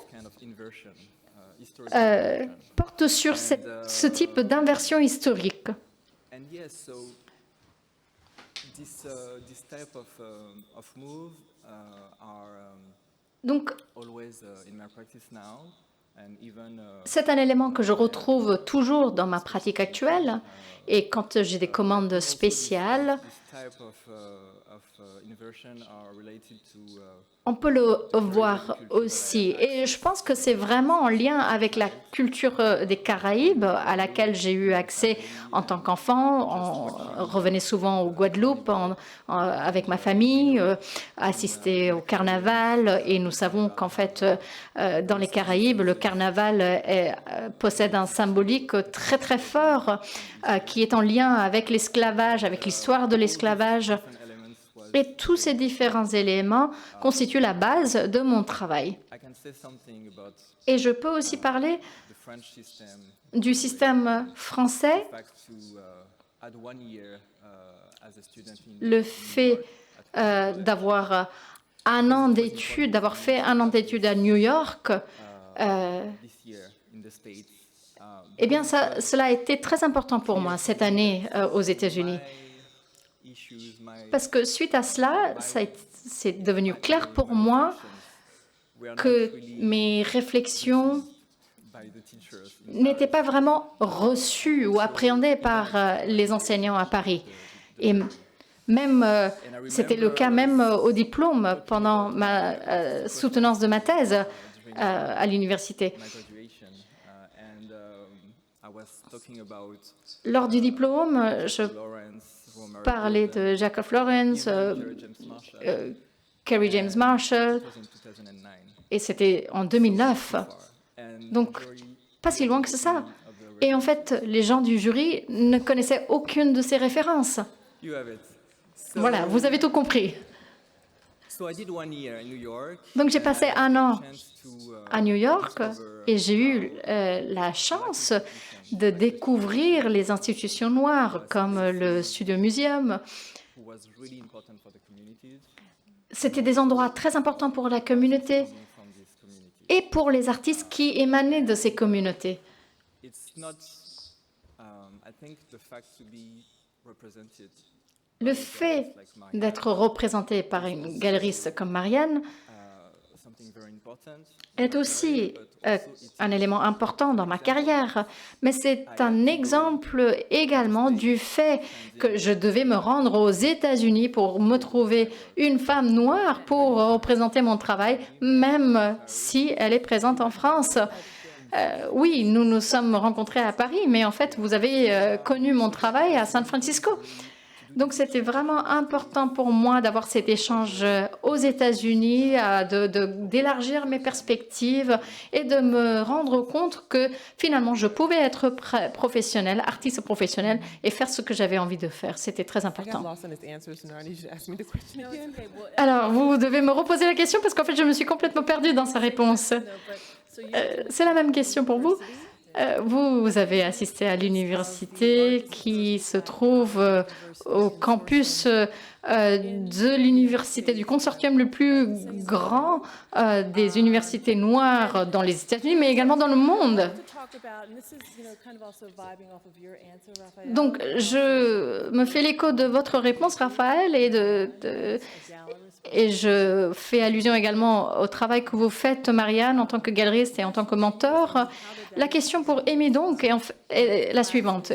portent sur ce type d'inversion historique. Donc, c'est un élément que je retrouve toujours dans ma pratique actuelle et quand j'ai des commandes spéciales, on peut le voir aussi. Et je pense que c'est vraiment en lien avec la culture des Caraïbes à laquelle j'ai eu accès en tant qu'enfant. On revenait souvent au Guadeloupe avec ma famille, assister au carnaval. Et nous savons qu'en fait, dans les Caraïbes, le carnaval possède un symbolique très très fort qui est en lien avec l'esclavage, avec l'histoire de l'esclavage. Et tous ces différents éléments constituent la base de mon travail. Et je peux aussi parler du système français. Le fait d'avoir un an d'études, d'avoir fait un an d'études à New York, eh bien, cela a été très important pour moi cette année aux États-Unis. Parce que suite à cela, c'est devenu clair pour moi que mes réflexions n'étaient pas vraiment reçues ou appréhendées par les enseignants à Paris. Et même, c'était le cas même au diplôme pendant ma soutenance de ma thèse à l'université. Lors du diplôme, je parlais de Jacob Lawrence, Kerry James Marshall, et c'était en 2009. Donc, pas si loin que ça. Et en fait, les gens du jury ne connaissaient aucune de ces références. Voilà, vous avez tout compris. Donc j'ai passé un an à New York et j'ai eu la chance de découvrir les institutions noires comme le Studio Museum. C'était des endroits très importants pour la communauté et pour les artistes qui émanaient de ces communautés. Le fait d'être représenté par une galeriste comme Marianne est aussi un élément important dans ma carrière, mais c'est un exemple également du fait que je devais me rendre aux États-Unis pour me trouver une femme noire pour représenter mon travail, même si elle est présente en France. Oui, nous nous sommes rencontrés à Paris, mais en fait, vous avez connu mon travail à San Francisco. Donc, c'était vraiment important pour moi d'avoir cet échange aux États-Unis, d'élargir mes perspectives et de me rendre compte que finalement, je pouvais être professionnelle, artiste professionnelle et faire ce que j'avais envie de faire. C'était très important. Alors, vous devez me reposer la question parce qu'en fait, je me suis complètement perdue dans sa réponse. C'est la même question pour vous. Vous avez assisté à l'université qui se trouve au campus de l'université du consortium le plus grand des universités noires dans les États-Unis, mais également dans le monde. Donc, je me fais l'écho de votre réponse, Raphaël, et je fais allusion également au travail que vous faites, Marianne, en tant que galeriste et en tant que mentor. La question pour Amy, donc, est la suivante.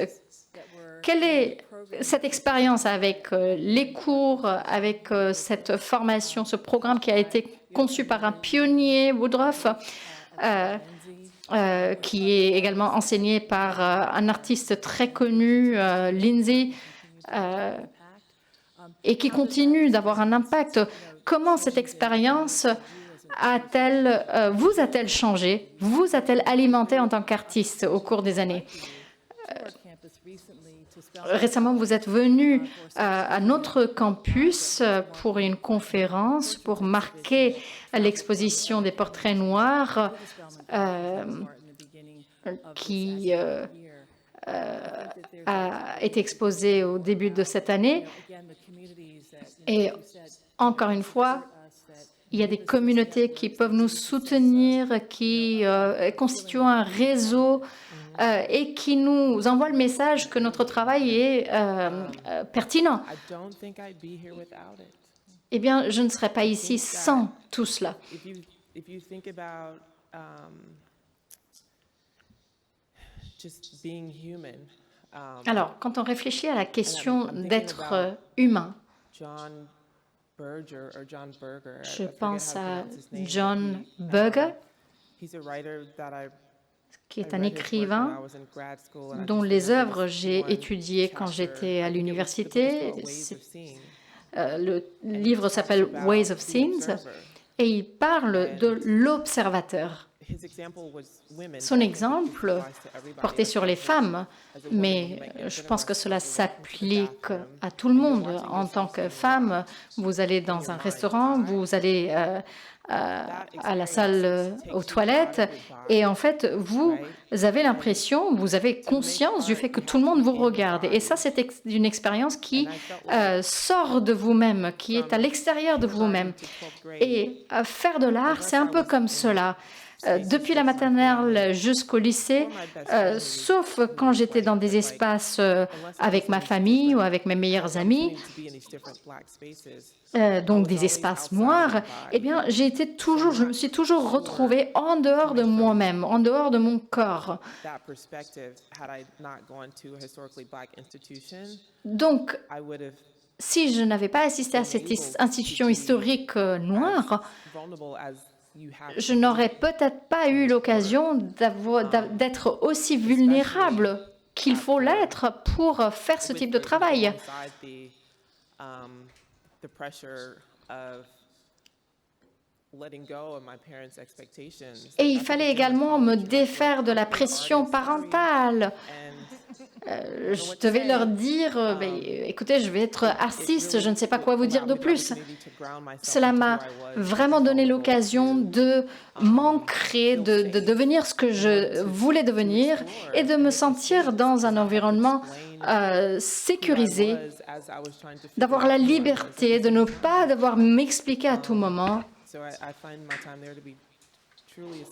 Quelle est cette expérience avec les cours, avec cette formation, ce programme qui a été conçu par un pionnier, Woodruff, qui est également enseigné par un artiste très connu, Lindsay, et qui continue d'avoir un impact. Comment cette expérience vous a-t-elle changé, vous a-t-elle alimenté en tant qu'artiste au cours des années? Récemment, vous êtes venu à notre campus pour une conférence pour marquer l'exposition des portraits noirs qui a été exposée au début de cette année. Et encore une fois, il y a des communautés qui peuvent nous soutenir, qui constituent un réseau et qui nous envoient le message que notre travail est pertinent. Eh bien, je ne serais pas ici sans tout cela. Alors, quand on réfléchit à la question d'être humain, je pense à John Berger, qui est un écrivain dont les œuvres j'ai étudiées quand j'étais à l'université. Le livre s'appelle Ways of Scenes et il parle de l'observateur. Son exemple portait sur les femmes, mais je pense que cela s'applique à tout le monde. En tant que femme, vous allez dans un restaurant, vous allez à la salle aux toilettes, et en fait, vous avez l'impression, vous avez conscience du fait que tout le monde vous regarde. Et ça, c'est une expérience qui sort de vous-même, qui est à l'extérieur de vous-même. Et faire de l'art, c'est un peu comme cela. Depuis la maternelle jusqu'au lycée, sauf quand j'étais dans des espaces avec ma famille ou avec mes meilleurs amis, donc des espaces noirs, eh bien, je me suis toujours retrouvée en dehors de moi-même, en dehors de mon corps. Donc, si je n'avais pas assisté à cette institution historique noire, je n'aurais peut-être pas eu l'occasion d'être aussi vulnérable qu'il faut l'être pour faire ce type de travail. Et il fallait également me défaire de la pression parentale. je devais leur dire, ben, écoutez, je vais être artiste, je ne sais pas quoi vous dire de plus. Cela m'a vraiment donné l'occasion de m'ancrer, de devenir ce que je voulais devenir et de me sentir dans un environnement sécurisé, d'avoir la liberté, de ne pas devoir m'expliquer à tout moment.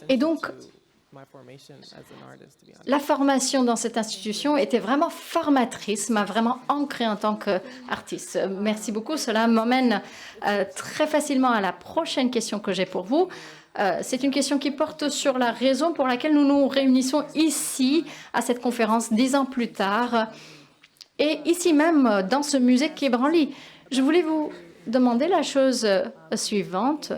Et donc, la formation dans cette institution était vraiment formatrice, m'a vraiment ancrée en tant qu'artiste. Merci beaucoup. Cela m'emmène très facilement à la prochaine question que j'ai pour vous. C'est une question qui porte sur la raison pour laquelle nous nous réunissons ici, à cette conférence, 10 ans plus tard, et ici même, dans ce musée Quai Branly. Je voulais vous demander la chose suivante.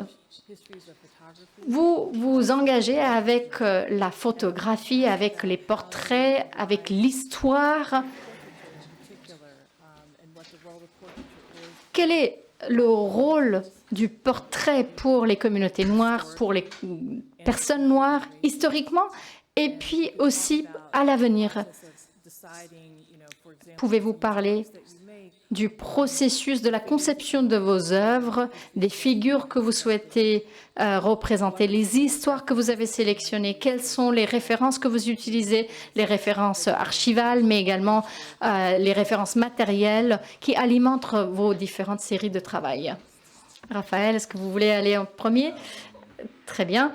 Vous vous engagez avec la photographie, avec les portraits, avec l'histoire. Quel est le rôle du portrait pour les communautés noires, pour les personnes noires, historiquement, et puis aussi à l'avenir? Pouvez-vous parler du processus de la conception de vos œuvres, des figures que vous souhaitez représenter, les histoires que vous avez sélectionnées, quelles sont les références que vous utilisez, les références archivales, mais également les références matérielles qui alimentent vos différentes séries de travail. Raphaël, est-ce que vous voulez aller en premier? Très bien.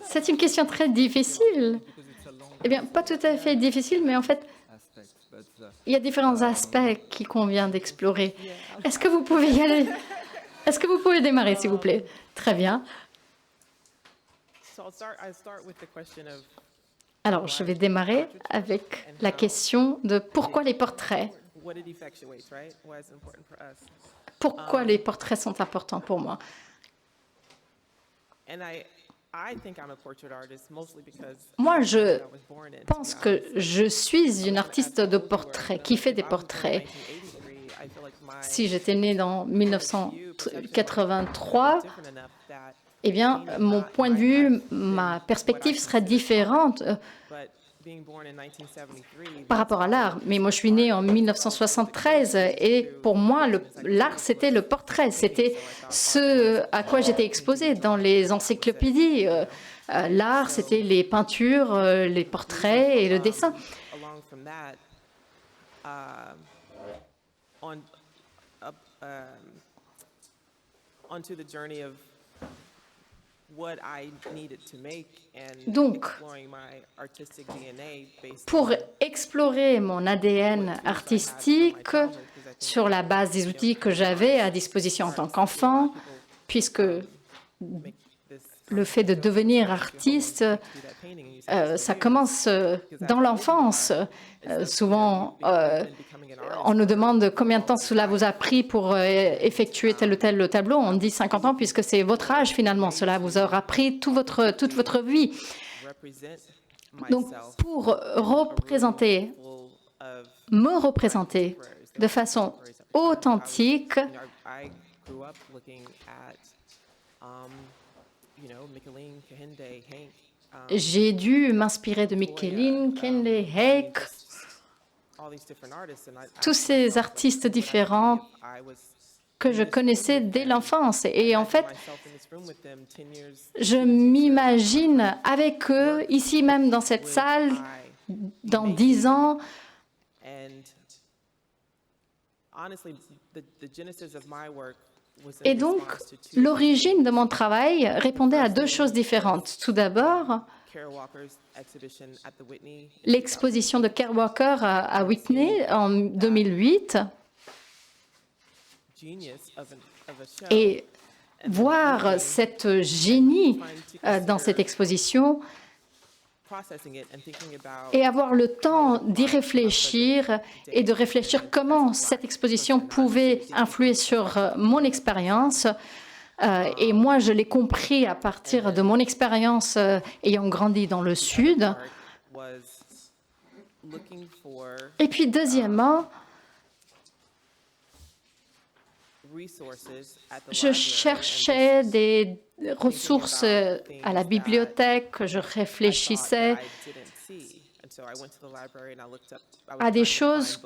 C'est une question très difficile. Eh bien, pas tout à fait difficile, mais en fait, il y a différents aspects qu'il convient d'explorer. Est-ce que vous pouvez y aller? Est-ce que vous pouvez démarrer, s'il vous plaît? Très bien. Alors, je vais démarrer avec la question de pourquoi les portraits? Pourquoi les portraits sont importants pour moi? Moi, je pense que je suis une artiste de portrait, qui fait des portraits. Si j'étais née dans 1983, eh bien, mon point de vue, ma perspective serait différente par rapport à l'art. Mais moi, je suis née en 1973 et pour moi, l'art, c'était le portrait. C'était ce à quoi j'étais exposée dans les encyclopédies. L'art, c'était les peintures, les portraits et le dessin. Donc, pour explorer mon ADN artistique sur la base des outils que j'avais à disposition en tant qu'enfant, puisque le fait de devenir artiste, ça commence dans l'enfance. Souvent, on nous demande combien de temps cela vous a pris pour effectuer tel ou tel tableau. On dit 50 ans puisque c'est votre âge finalement. Cela vous aura pris toute votre vie. Donc, pour me représenter de façon authentique, j'ai dû m'inspirer de Michelin, Kehinde, Hayek, tous ces artistes différents que je connaissais dès l'enfance. Et en fait, je m'imagine avec eux, ici même dans cette salle, dans 10 ans. Et donc, l'origine de mon travail répondait à deux choses différentes. Tout d'abord, l'exposition de Kerr Walker à Whitney en 2008 et voir cette génie dans cette exposition et avoir le temps d'y réfléchir et de réfléchir comment cette exposition pouvait influer sur mon expérience. Et moi, je l'ai compris à partir de mon expérience ayant grandi dans le Sud. Et puis, deuxièmement, Je cherchais des ressources à la bibliothèque, je réfléchissais à des choses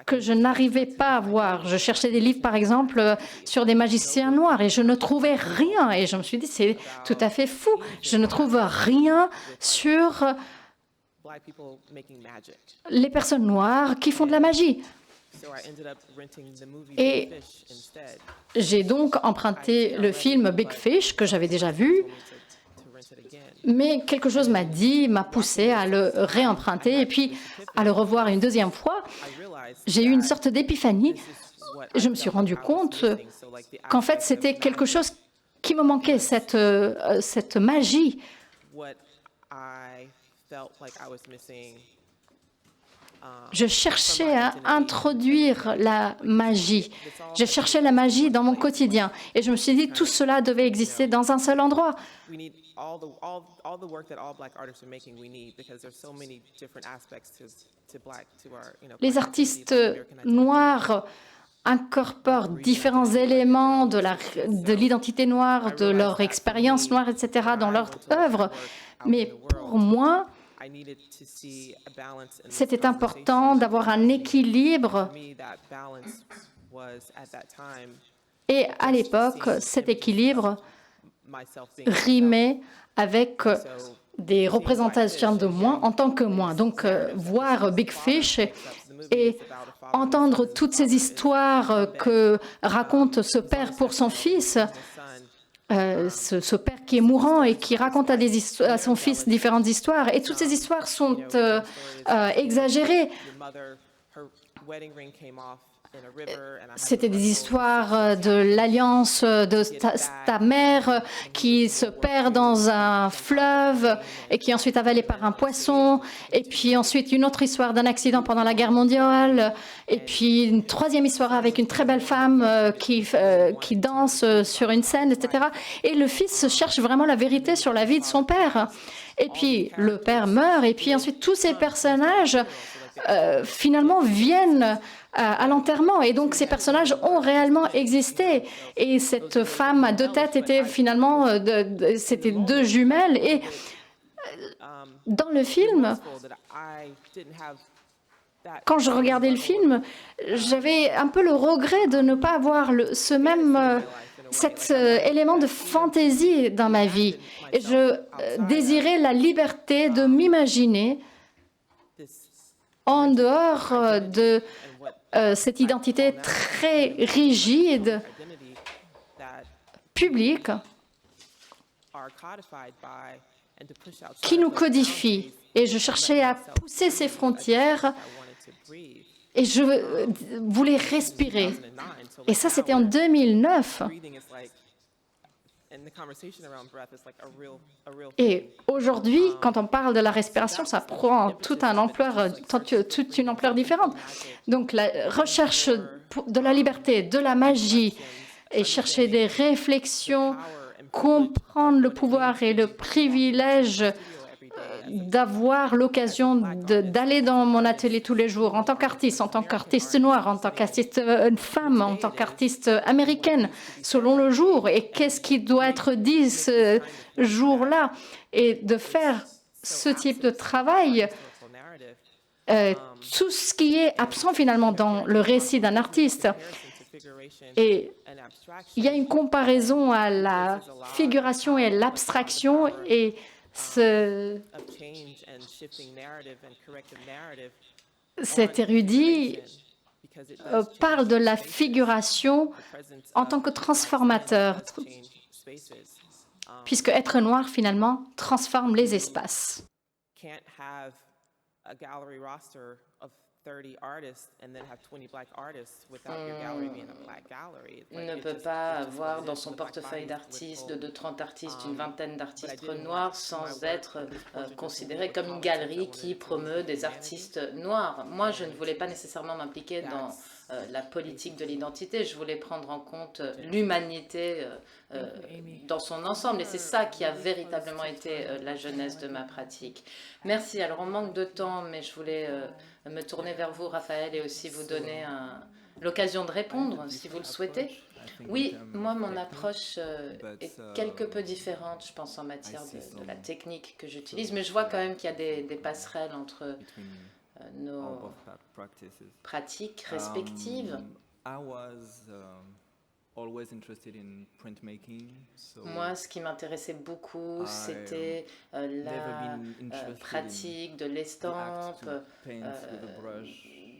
que je n'arrivais pas à voir. Je cherchais des livres, par exemple, sur des magiciens noirs et je ne trouvais rien. Et je me suis dit, c'est tout à fait fou. Je ne trouve rien sur les personnes noires qui font de la magie. Et j'ai donc emprunté le film Big Fish, que j'avais déjà vu, mais quelque chose m'a poussé à le réemprunter et puis à le revoir une deuxième fois. J'ai eu une sorte d'épiphanie. Je me suis rendu compte qu'en fait, c'était quelque chose qui me manquait, cette magie. Je cherchais à introduire la magie. Je cherchais la magie dans mon quotidien. Et je me suis dit, tout cela devait exister dans un seul endroit. Les artistes noirs incorporent différents éléments de l'identité noire, de leur expérience noire, etc., dans leur œuvre. Mais pour moi, c'était important d'avoir un équilibre. Et à l'époque, cet équilibre rimait avec des représentations de moi en tant que moi. Donc, voir Big Fish et entendre toutes ces histoires que raconte ce père pour son fils, ce père qui est mourant et qui raconte à son fils différentes histoires. Et toutes ces histoires sont exagérées. C'était des histoires de l'alliance de ta mère qui se perd dans un fleuve et qui est ensuite avalée par un poisson. Et puis ensuite une autre histoire d'un accident pendant la guerre mondiale. Et puis une troisième histoire avec une très belle femme qui danse sur une scène, etc. Et le fils cherche vraiment la vérité sur la vie de son père. Et puis le père meurt. Et puis ensuite tous ces personnages finalement viennent à l'enterrement. Et donc, ces personnages ont réellement existé. Et cette femme à deux têtes était finalement, c'était deux jumelles. Et dans le film, quand je regardais le film, j'avais un peu le regret de ne pas avoir cet élément de fantaisie dans ma vie. Et je désirais la liberté de m'imaginer en dehors de cette identité très rigide, publique, qui nous codifie. Et je cherchais à pousser ces frontières et je voulais respirer. Et ça, c'était en 2009. Et aujourd'hui, quand on parle de la respiration, ça prend toute une ampleur différente. Donc, la recherche de la liberté, de la magie, et chercher des réflexions, comprendre le pouvoir et le privilège d'avoir l'occasion d'aller dans mon atelier tous les jours en tant qu'artiste noire, en tant qu'artiste femme, en tant qu'artiste américaine, selon le jour. Et qu'est-ce qui doit être dit ce jour-là? Et de faire ce type de travail, tout ce qui est absent finalement dans le récit d'un artiste. Et il y a une comparaison à la figuration et l'abstraction, et cet érudit parle de la figuration en tant que transformateur, puisque être noir, finalement, transforme les espaces. On ne peut pas avoir dans son portefeuille d'artistes, de 30 artistes, une vingtaine d'artistes noirs sans être considéré comme une galerie qui promeut des artistes noirs. Moi, je ne voulais pas nécessairement m'impliquer dans la politique de l'identité, je voulais prendre en compte l'humanité dans son ensemble, et c'est ça qui a véritablement été la jeunesse de ma pratique. Merci. Alors, on manque de temps, mais je voulais me tourner vers vous, Raphaël, et aussi vous donner l'occasion de répondre, si vous le souhaitez. Oui, moi, mon approche est quelque peu différente, je pense, en matière de la technique que j'utilise, mais je vois quand même qu'il y a des passerelles entre nos pratiques respectives. Moi, ce qui m'intéressait beaucoup, c'était la pratique de l'estampe.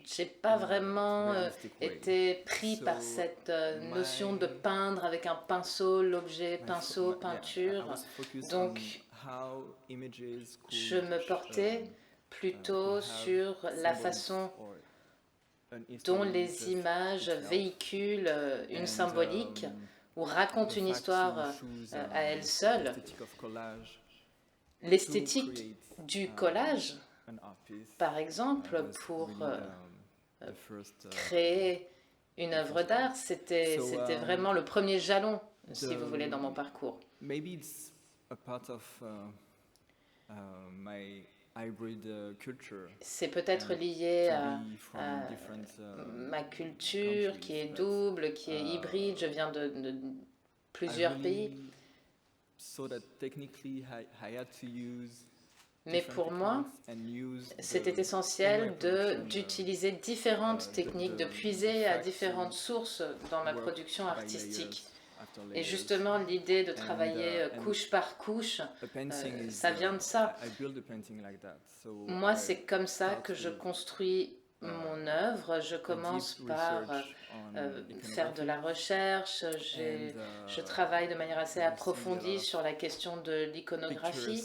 J'ai pas vraiment été pris par cette notion de peindre avec un pinceau, l'objet pinceau, peinture. Donc, je me portais plutôt sur la façon dont les images véhiculent une symbolique ou racontent une histoire à elle seule. L'esthétique du collage, par exemple, pour créer une œuvre d'art, c'était vraiment le premier jalon, si vous voulez, dans mon parcours. C'est peut-être lié à ma culture qui est double, qui est hybride. Je viens de plusieurs pays. Mais pour moi, c'était essentiel d'utiliser différentes techniques, de puiser à différentes sources dans ma production artistique. Et justement, l'idée de travailler couche par couche, ça vient de ça. Moi, c'est comme ça que je construis mon œuvre. Je commence par faire de la recherche. Je travaille de manière assez approfondie sur la question de l'iconographie.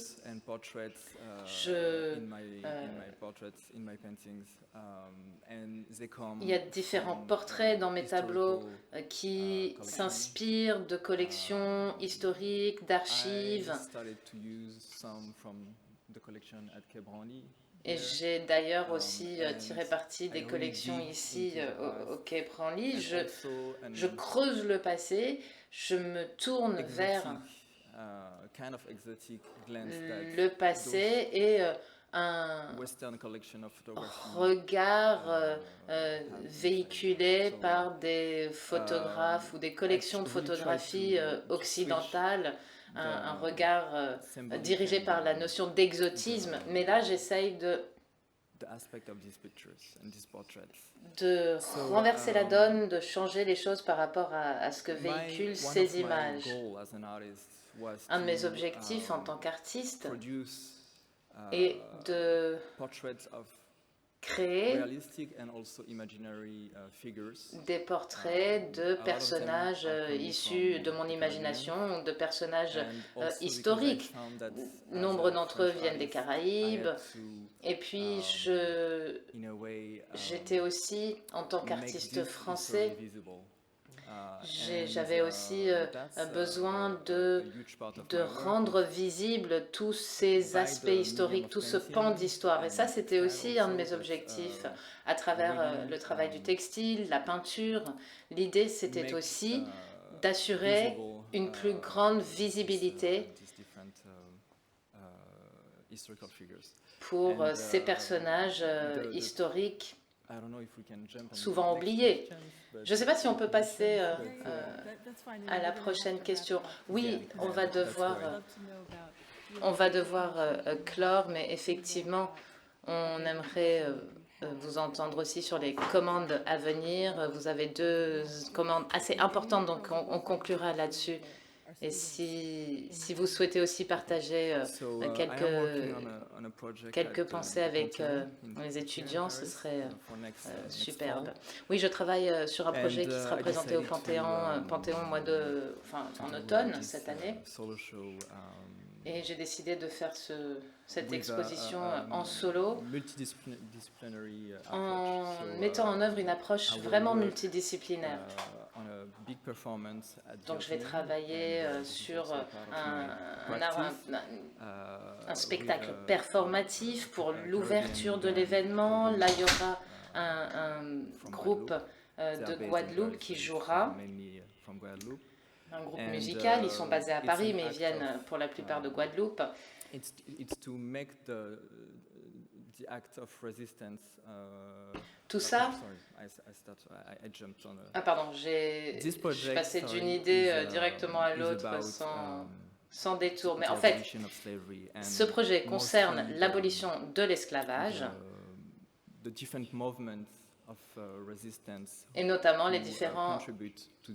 Il y a différents portraits dans mes tableaux qui s'inspirent de collections historiques, d'archives. Et j'ai d'ailleurs aussi tiré parti des collections ici au Quai Branly. Je creuse le passé, je me tourne vers le passé et un regard véhiculé par des photographes ou des collections de photographies occidentales, un regard dirigé par la notion d'exotisme. Mais là, j'essaye de renverser la donne, de changer les choses par rapport à ce que véhiculent ces images. Un de mes objectifs en tant qu'artiste est de créer des portraits de personnages issus de mon imagination, de personnages historiques. Nombre d'entre eux viennent des Caraïbes. Et puis, j'étais aussi, en tant qu'artiste français, j'avais aussi besoin de rendre visibles tous ces aspects historiques, tout ce pan d'histoire. Et ça, c'était aussi un de mes objectifs à travers le travail du textile, la peinture. L'idée, c'était aussi d'assurer une plus grande visibilité pour ces personnages historiques souvent oubliés. Je ne sais pas si on peut passer à la prochaine question. Oui, on va devoir clore, mais effectivement, on aimerait vous entendre aussi sur les commandes à venir. Vous avez 2 commandes assez importantes, donc on conclura là-dessus. Et si vous souhaitez aussi partager quelques pensées avec les étudiants, ce serait superbe. Oui, je travaille sur un projet qui sera présenté au Panthéon en automne cette année. Et j'ai décidé de faire cette exposition en solo, en mettant en œuvre une approche vraiment multidisciplinaire. Donc je vais travailler sur un spectacle performatif pour l'ouverture de l'événement. Là, il y aura un groupe de Guadeloupe qui jouera. Un groupe musical, ils sont basés à Paris, mais ils viennent pour la plupart de Guadeloupe. Tout ça, pardon, je suis passé d'une idée directement à l'autre sans détour. Mais en fait, ce projet concerne l'abolition de l'esclavage et notamment les différents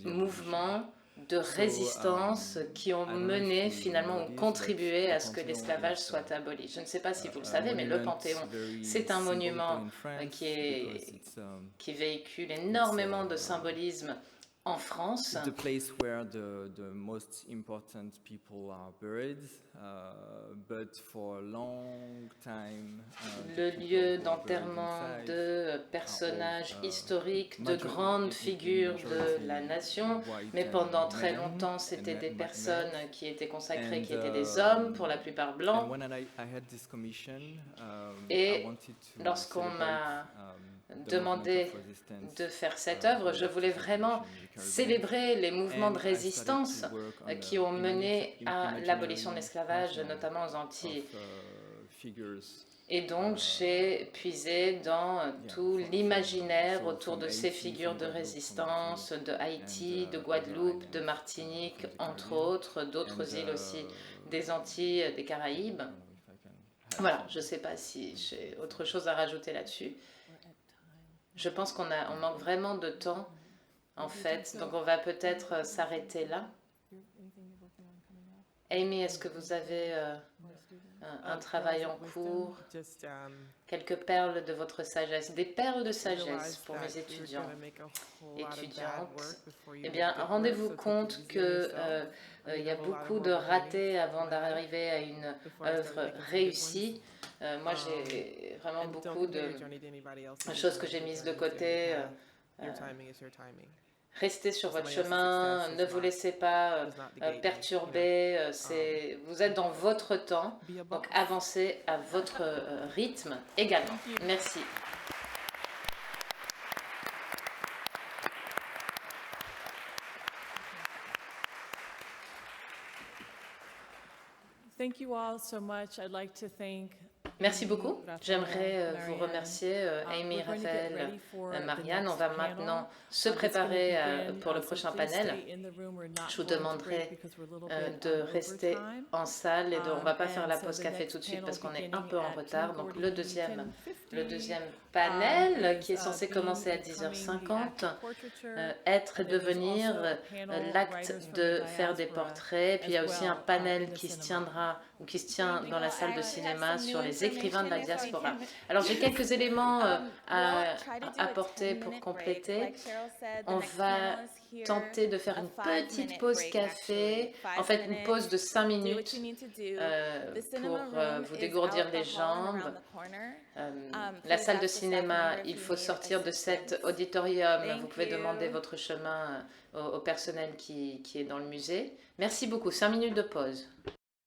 mouvements de résistance qui ont mené, finalement, ont contribué à ce que l'esclavage soit aboli. Je ne sais pas si vous le savez, mais le Panthéon, c'est un monument qui véhicule énormément de symbolisme en France. Le lieu d'enterrement de personnages historiques, de grandes figures de la nation, mais pendant très longtemps, c'était des personnes qui étaient consacrées, qui étaient des hommes, pour la plupart blancs. Et lorsqu'on m'a demandé de faire cette œuvre, je voulais vraiment célébrer les mouvements de résistance qui ont mené à l'abolition de l'esclavage, notamment aux Antilles. Et donc, j'ai puisé dans tout l'imaginaire autour de ces figures de résistance, de Haïti, de Guadeloupe, de Martinique, entre autres, d'autres îles aussi, des Antilles, des Caraïbes. Voilà, je ne sais pas si j'ai autre chose à rajouter là-dessus. Je pense qu'on manque vraiment de temps, en fait, donc on va peut-être s'arrêter là. Amy, est-ce que vous avez un travail en cours, quelques perles de votre sagesse, des perles de sagesse pour mes étudiants, étudiantes? Eh bien, rendez-vous compte qu'il y a beaucoup de ratés avant d'arriver à une œuvre réussie. Moi, j'ai vraiment beaucoup de choses que j'ai mises de côté. Restez sur votre chemin, ne vous laissez pas perturber, vous êtes dans votre temps, donc avancez à votre rythme également. Merci. Thank you all so much. I'd like to thank Merci beaucoup. J'aimerais vous remercier, Amy, Raphaël, Marianne. On va maintenant se préparer pour le prochain panel. Je vous demanderai de rester en salle et on ne va pas faire la pause café tout de suite parce qu'on est un peu en retard. Donc le deuxième panel qui est censé commencer à 10h50, être et devenir, l'acte de faire des portraits. Puis il y a aussi un panel qui se tiendra ou qui se tient dans la salle de cinéma sur les écrivains de la diaspora. Alors j'ai quelques éléments à apporter pour compléter. On va tenter de faire une petite pause café, en fait une pause de 5 minutes pour vous dégourdir les jambes. La salle de cinéma, il faut sortir de cet auditorium. Vous pouvez demander votre chemin au personnel qui est dans le musée. Merci beaucoup. 5 minutes de pause.